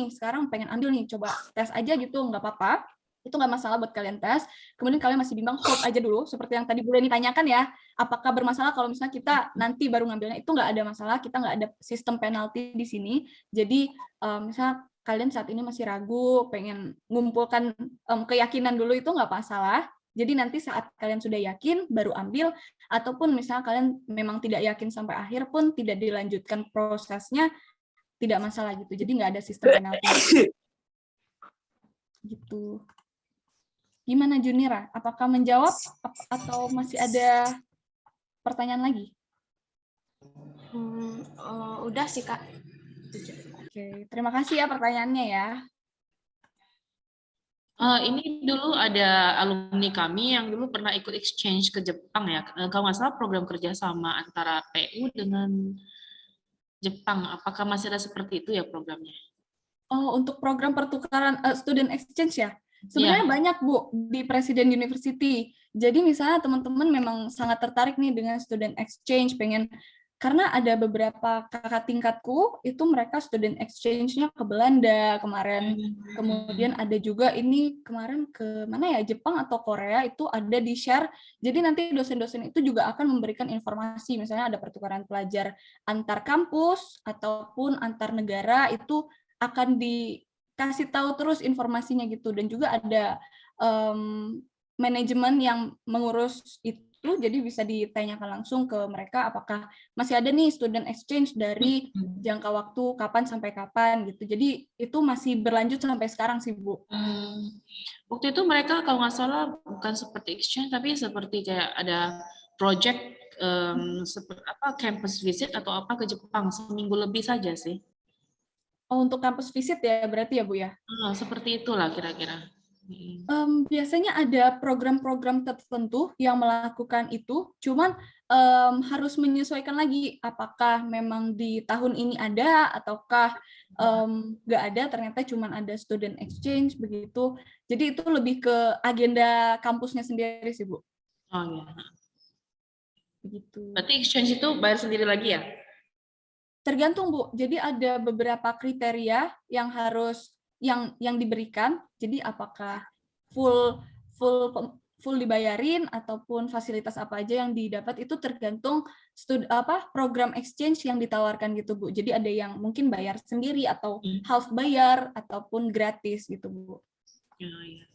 nih sekarang pengen ambil nih, coba tes aja gitu, nggak apa-apa. Itu nggak masalah buat kalian tes. Kemudian kalian masih bimbang, hold aja dulu. Seperti yang tadi Bu Leni tanyakan ya, apakah bermasalah kalau misalnya kita nanti baru ngambilnya? Itu nggak ada masalah, kita nggak ada sistem penalti di sini. Jadi misalnya kalian saat ini masih ragu, pengen ngumpulkan keyakinan dulu, itu nggak masalah. Jadi nanti saat kalian sudah yakin, baru ambil. Ataupun misalnya kalian memang tidak yakin sampai akhir pun, tidak dilanjutkan prosesnya, tidak masalah gitu. Jadi nggak ada sistem penalti. Gitu. Gimana Junira? Apakah menjawab atau masih ada pertanyaan lagi? Udah sih Kak. Oke, terima kasih ya pertanyaannya ya. Ini dulu ada alumni kami yang dulu pernah ikut exchange ke Jepang ya. Kalau nggak salah program kerjasama antara PU dengan Jepang. Apakah masih ada seperti itu ya programnya? Oh, untuk program pertukaran student exchange ya? Sebenarnya banyak Bu di Presiden University. Jadi misalnya teman-teman memang sangat tertarik nih dengan student exchange, karena ada beberapa kakak tingkatku itu mereka student exchange-nya ke Belanda kemarin. Kemudian ada juga ini kemarin ke mana ya, Jepang atau Korea, itu ada di share. Jadi nanti dosen-dosen itu juga akan memberikan informasi, misalnya ada pertukaran pelajar antar kampus ataupun antar negara, itu akan dikasih tahu terus informasinya gitu. Dan juga ada manajemen yang mengurus itu, jadi bisa ditanyakan langsung ke mereka apakah masih ada nih student exchange dari jangka waktu kapan sampai kapan gitu. Jadi itu masih berlanjut sampai sekarang sih Bu. Waktu itu mereka kalau nggak salah bukan seperti exchange, tapi seperti kayak ada project seperti campus visit atau apa ke Jepang seminggu lebih saja sih. Oh, untuk campus visit ya berarti ya Bu ya? Seperti itulah kira-kira. Biasanya ada program-program tertentu yang melakukan itu, cuman harus menyesuaikan lagi apakah memang di tahun ini ada ataukah nggak ada, ternyata cuman ada student exchange begitu. Jadi itu lebih ke agenda kampusnya sendiri sih Bu. Oh ya. Begitu. Berarti exchange itu bayar sendiri lagi ya? Tergantung Bu. Jadi ada beberapa kriteria yang harus yang diberikan. Jadi apakah full dibayarin ataupun fasilitas apa aja yang didapat, itu tergantung program exchange yang ditawarkan gitu Bu. Jadi ada yang mungkin bayar sendiri atau half bayar ataupun gratis gitu Bu. Ya, ya.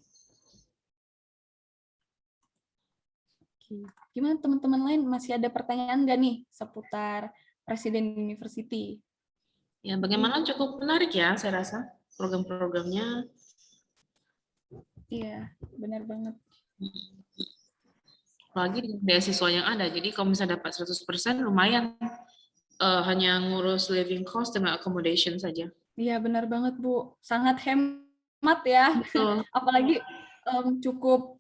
Gimana teman-teman lain, masih ada pertanyaan nggak nih seputar Presiden University? Ya, bagaimana, cukup menarik ya saya rasa program-programnya. Iya, benar banget. Apalagi dengan beasiswa yang ada. Jadi kalau misalnya dapat 100% lumayan, hanya ngurus living cost dengan accommodation saja. Iya, benar banget Bu. Sangat hemat ya. Betul. Apalagi cukup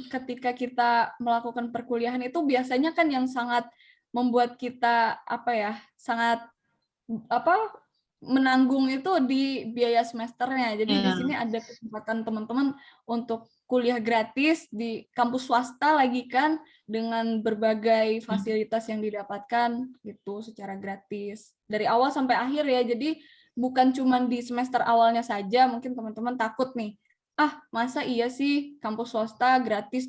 ketika kita melakukan perkuliahan itu biasanya kan yang sangat membuat kita sangat menanggung itu di biaya semesternya. Jadi di sini ada kesempatan teman-teman untuk kuliah gratis di kampus swasta lagi kan, dengan berbagai fasilitas yang didapatkan gitu secara gratis dari awal sampai akhir ya. Jadi bukan cuma di semester awalnya saja. Mungkin teman-teman takut nih, masa iya sih kampus swasta gratis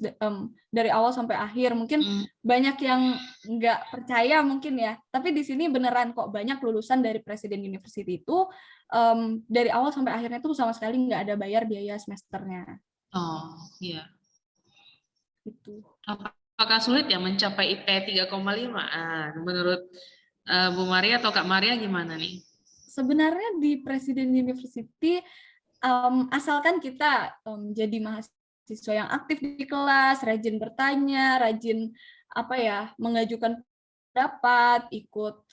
dari awal sampai akhir? Mungkin banyak yang nggak percaya mungkin ya, tapi di sini beneran kok, banyak lulusan dari Presiden University itu dari awal sampai akhirnya itu sama sekali nggak ada bayar biaya semesternya. Oh, iya. Gitu. Apakah sulit ya mencapai IP 3,5? Menurut Bu Maria atau Kak Maria gimana nih? Sebenarnya di Presiden University, asalkan kita jadi mahasiswa yang aktif di kelas, rajin bertanya, rajin mengajukan pendapat,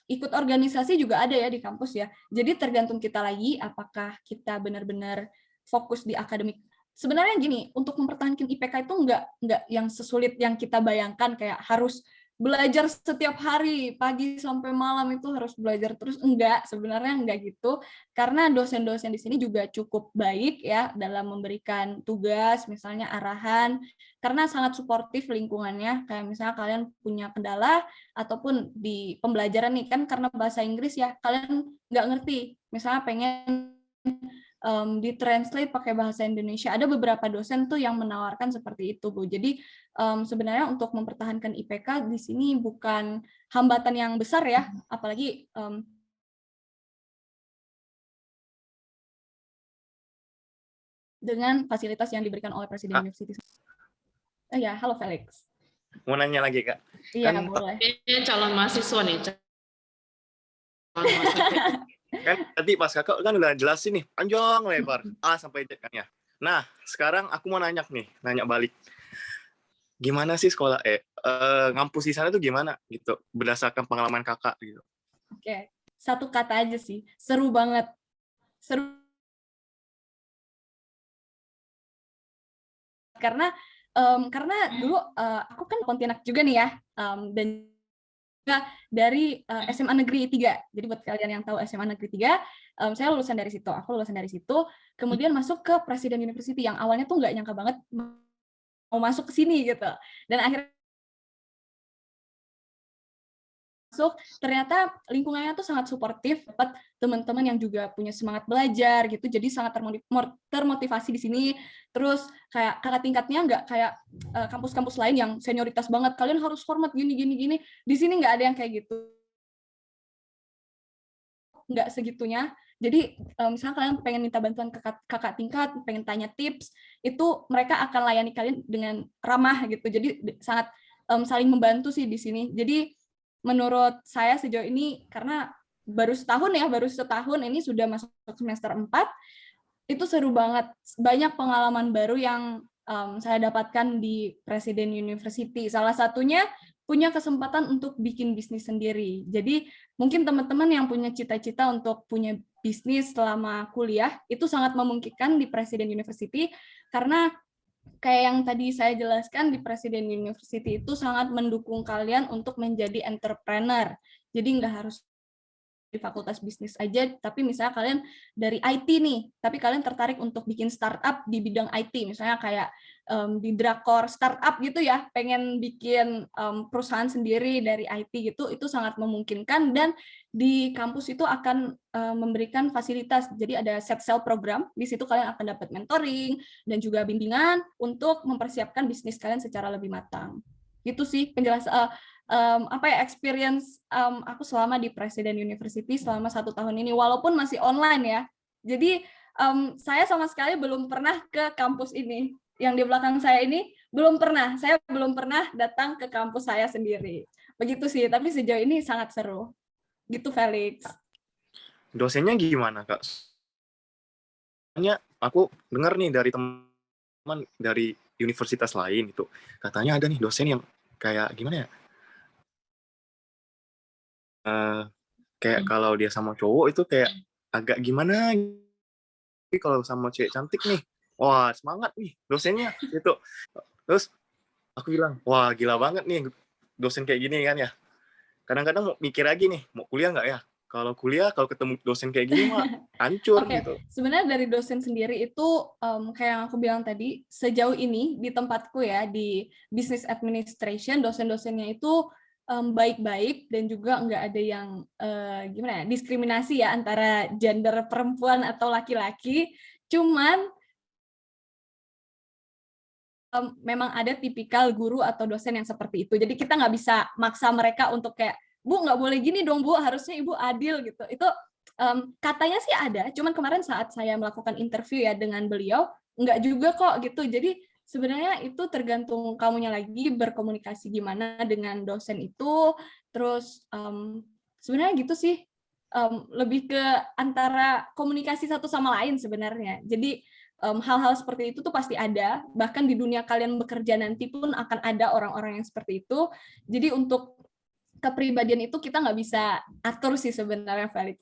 ikut organisasi juga ada ya di kampus ya. Jadi tergantung kita lagi apakah kita benar-benar fokus di akademik. Sebenarnya gini, untuk mempertahankan IPK itu nggak yang sesulit yang kita bayangkan, kayak harus belajar setiap hari, pagi sampai malam itu harus belajar terus. Sebenarnya enggak gitu. Karena dosen-dosen di sini juga cukup baik ya dalam memberikan tugas, misalnya arahan, karena sangat suportif lingkungannya. Kayak misalnya kalian punya kendala ataupun di pembelajaran nih kan, karena bahasa Inggris ya, kalian nggak ngerti, misalnya pengen ditranslate pakai bahasa Indonesia. Ada beberapa dosen tuh yang menawarkan seperti itu, Bu. Jadi sebenarnya untuk mempertahankan IPK di sini bukan hambatan yang besar ya, apalagi dengan fasilitas yang diberikan oleh Presiden University. Ya, halo Felix. Mau nanya lagi, Kak. Iya, Kan boleh. Ini calon mahasiswa nih. kan tadi pas Kakak kan udah jelasin nih panjang lebar A sampai Z kan ya. Nah, sekarang aku mau nanya balik. Gimana sih sekolah ngampus di sana tuh gimana gitu berdasarkan pengalaman Kakak gitu. Oke, satu kata aja sih, seru banget. Seru karena dulu aku kan Pontianak juga nih ya, dan juga dari SMA Negeri 3. Jadi buat kalian yang tahu SMA Negeri 3, saya lulusan dari situ. Aku lulusan dari situ, kemudian masuk ke Presiden University yang awalnya tuh nggak nyangka banget mau masuk ke sini gitu. Dan akhirnya masuk, ternyata lingkungannya tuh sangat suportif, dapat teman-teman yang juga punya semangat belajar gitu, jadi sangat termotivasi di sini. Terus kayak kakak tingkatnya nggak kayak kampus-kampus lain yang senioritas banget, kalian harus hormat gini. Di sini nggak ada yang kayak gitu, nggak segitunya. Jadi misalnya kalian pengen minta bantuan ke kakak tingkat, pengen tanya tips, itu mereka akan layani kalian dengan ramah gitu. Jadi sangat saling membantu sih di sini. Jadi menurut saya sejauh ini, karena baru setahun ini sudah masuk semester 4, itu seru banget. Banyak pengalaman baru yang saya dapatkan di Presiden University. Salah satunya punya kesempatan untuk bikin bisnis sendiri. Jadi mungkin teman-teman yang punya cita-cita untuk punya bisnis selama kuliah, itu sangat memungkinkan di Presiden University, karena kayak yang tadi saya jelaskan, di Presiden University itu sangat mendukung kalian untuk menjadi entrepreneur. Jadi nggak harus di fakultas bisnis aja, tapi misalnya kalian dari IT nih, tapi kalian tertarik untuk bikin startup di bidang IT, misalnya kayak di Drakor startup gitu ya, pengen bikin perusahaan sendiri dari IT gitu, itu sangat memungkinkan. Dan di kampus itu akan memberikan fasilitas, jadi ada set sale program, di situ kalian akan dapat mentoring dan juga bimbingan untuk mempersiapkan bisnis kalian secara lebih matang. Gitu sih penjelasan experience aku selama di Presiden University selama 1 tahun ini, walaupun masih online ya. Jadi saya sama sekali belum pernah ke kampus ini. Yang di belakang saya ini saya belum pernah datang ke kampus saya sendiri. Begitu sih, tapi sejauh ini sangat seru. Gitu Felix. Dosennya gimana, Kak? Soalnya aku dengar nih dari teman dari universitas lain itu, katanya ada nih dosen yang kayak gimana ya? Kayak kalau dia sama cowok itu kayak agak gimana, tapi kalau sama cewek cantik nih, wah semangat nih dosennya gitu. Terus aku bilang, wah gila banget nih dosen kayak gini kan ya. Kadang-kadang mau mikir lagi nih, mau kuliah nggak ya? Kalau kuliah, kalau ketemu dosen kayak gini mah hancur gitu. Sebenarnya dari dosen sendiri itu kayak yang aku bilang tadi, sejauh ini di tempatku ya, di Business Administration, dosen-dosennya itu baik-baik dan juga nggak ada yang diskriminasi ya antara gender perempuan atau laki-laki. Cuman memang ada tipikal guru atau dosen yang seperti itu. Jadi kita nggak bisa maksa mereka untuk kayak, Bu, nggak boleh gini dong, Bu, harusnya Ibu adil gitu. Itu katanya sih ada, cuman kemarin saat saya melakukan interview ya dengan beliau, nggak juga kok gitu. Jadi sebenarnya itu tergantung kamunya lagi berkomunikasi gimana dengan dosen itu. Terus sebenarnya gitu sih, lebih ke antara komunikasi satu sama lain sebenarnya. Jadi hal-hal seperti itu tuh pasti ada, bahkan di dunia kalian bekerja nanti pun akan ada orang-orang yang seperti itu. Jadi untuk kepribadian itu kita nggak bisa atur sih sebenarnya, Felix.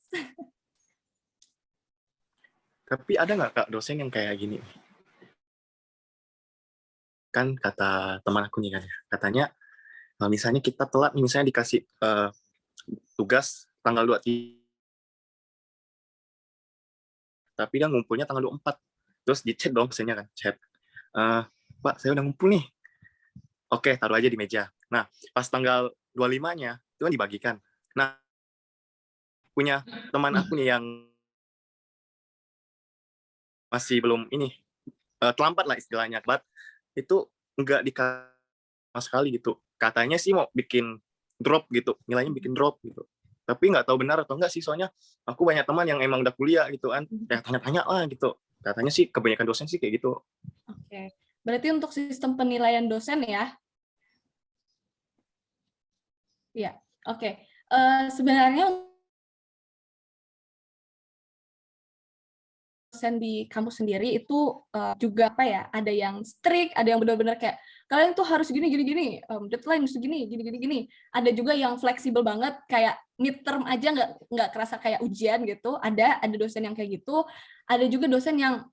Tapi ada nggak, Kak, dosen yang kayak gini? Kan kata teman aku nih kan ya, katanya misalnya kita telat, misalnya dikasih tugas tanggal 23, tapi dia ngumpulnya tanggal 24. Terus di chat dong dosennya kan, chat. Pak, saya udah ngumpul nih. Oke, taruh aja di meja. Nah, pas tanggal 25-nya, itu kan dibagikan. Nah, punya teman aku nih yang masih belum ini terlambat lah istilahnya, but itu enggak sama sekali gitu. Katanya sih mau bikin drop gitu, nilainya bikin drop gitu. Tapi nggak tahu benar atau enggak sih, soalnya aku banyak teman yang emang udah kuliah gitu kan, ya tanya-tanya lah gitu. Katanya sih kebanyakan dosen sih kayak gitu. Oke. Berarti untuk sistem penilaian dosen ya? Iya, oke. Sebenarnya dosen di kampus sendiri itu juga apa ya? Ada yang strict, ada yang benar-benar kayak kalian tuh harus gini gini gini, deadline segini gini gini gini. Ada juga yang fleksibel banget, kayak midterm aja nggak kerasa kayak ujian gitu. Ada dosen yang kayak gitu. Ada juga dosen yang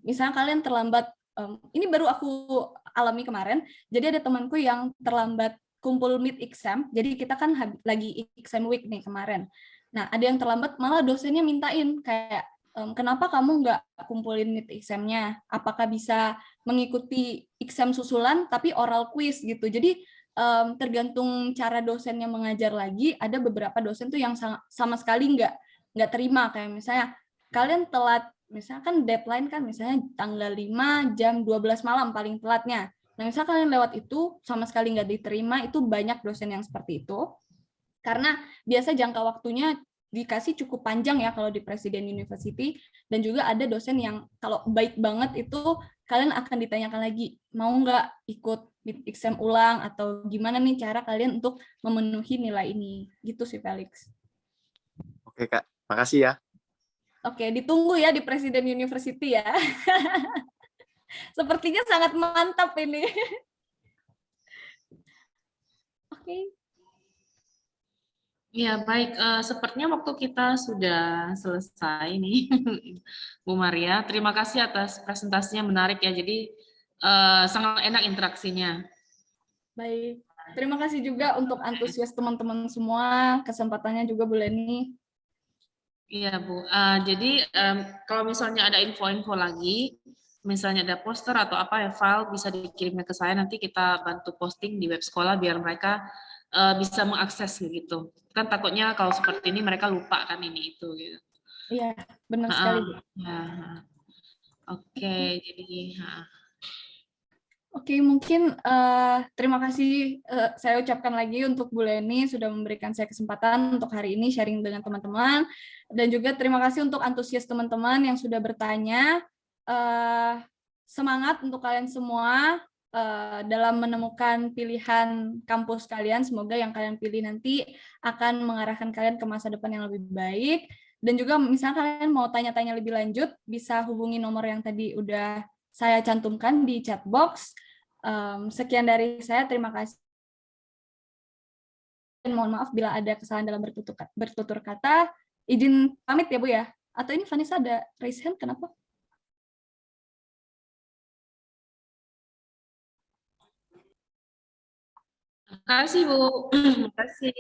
misalnya kalian terlambat. Ini baru aku alami kemarin. Jadi ada temanku yang terlambat kumpul mid exam. Jadi kita kan lagi exam week nih kemarin. Nah, ada yang terlambat malah dosennya mintain kayak kenapa kamu nggak kumpulin mid exam-nya? Apakah bisa mengikuti exam susulan tapi oral quiz gitu. Jadi tergantung cara dosennya mengajar lagi. Ada beberapa dosen tuh yang sama sekali nggak terima, kayak misalnya kalian telat, misalkan deadline kan misalnya tanggal 5 jam 12 malam paling telatnya. Nah, misalnya kalian lewat itu sama sekali nggak diterima, itu banyak dosen yang seperti itu. Karena biasa jangka waktunya dikasih cukup panjang ya kalau di Presiden University, dan juga ada dosen yang kalau baik banget itu kalian akan ditanyakan lagi, mau nggak ikut exam ulang atau gimana nih cara kalian untuk memenuhi nilai ini. Gitu sih Felix. Oke Kak, makasih ya. Oke, ditunggu ya di Presiden University ya. Sepertinya sangat mantap ini. Oke. Ya, baik. Sepertinya waktu kita sudah selesai nih, Bu Maria. Terima kasih atas presentasinya, menarik ya. Jadi sangat enak interaksinya. Baik. Terima kasih juga untuk antusias teman-teman semua. Kesempatannya juga Bu Leni. Iya, Bu. Jadi kalau misalnya ada info-info lagi, misalnya ada poster atau apa ya, file bisa dikirimnya ke saya, nanti kita bantu posting di web sekolah biar mereka bisa mengakses gitu. Kan takutnya kalau seperti ini mereka lupa kan ini itu gitu. Iya, benar sekali, Bu. Ya. Oke, jadi Oke, mungkin terima kasih saya ucapkan lagi untuk Bu Leni sudah memberikan saya kesempatan untuk hari ini sharing dengan teman-teman, dan juga terima kasih untuk antusias teman-teman yang sudah bertanya. Semangat untuk kalian semua dalam menemukan pilihan kampus kalian. Semoga yang kalian pilih nanti akan mengarahkan kalian ke masa depan yang lebih baik. Dan juga misalnya kalian mau tanya-tanya lebih lanjut, bisa hubungi nomor yang tadi udah saya cantumkan di chat box. Sekian dari saya, terima kasih. Dan mohon maaf bila ada kesalahan dalam bertutur kata. Izin pamit ya Bu ya. Atau ini Vanessa ada raise hand, kenapa? terima kasih Bu. Terima kasih.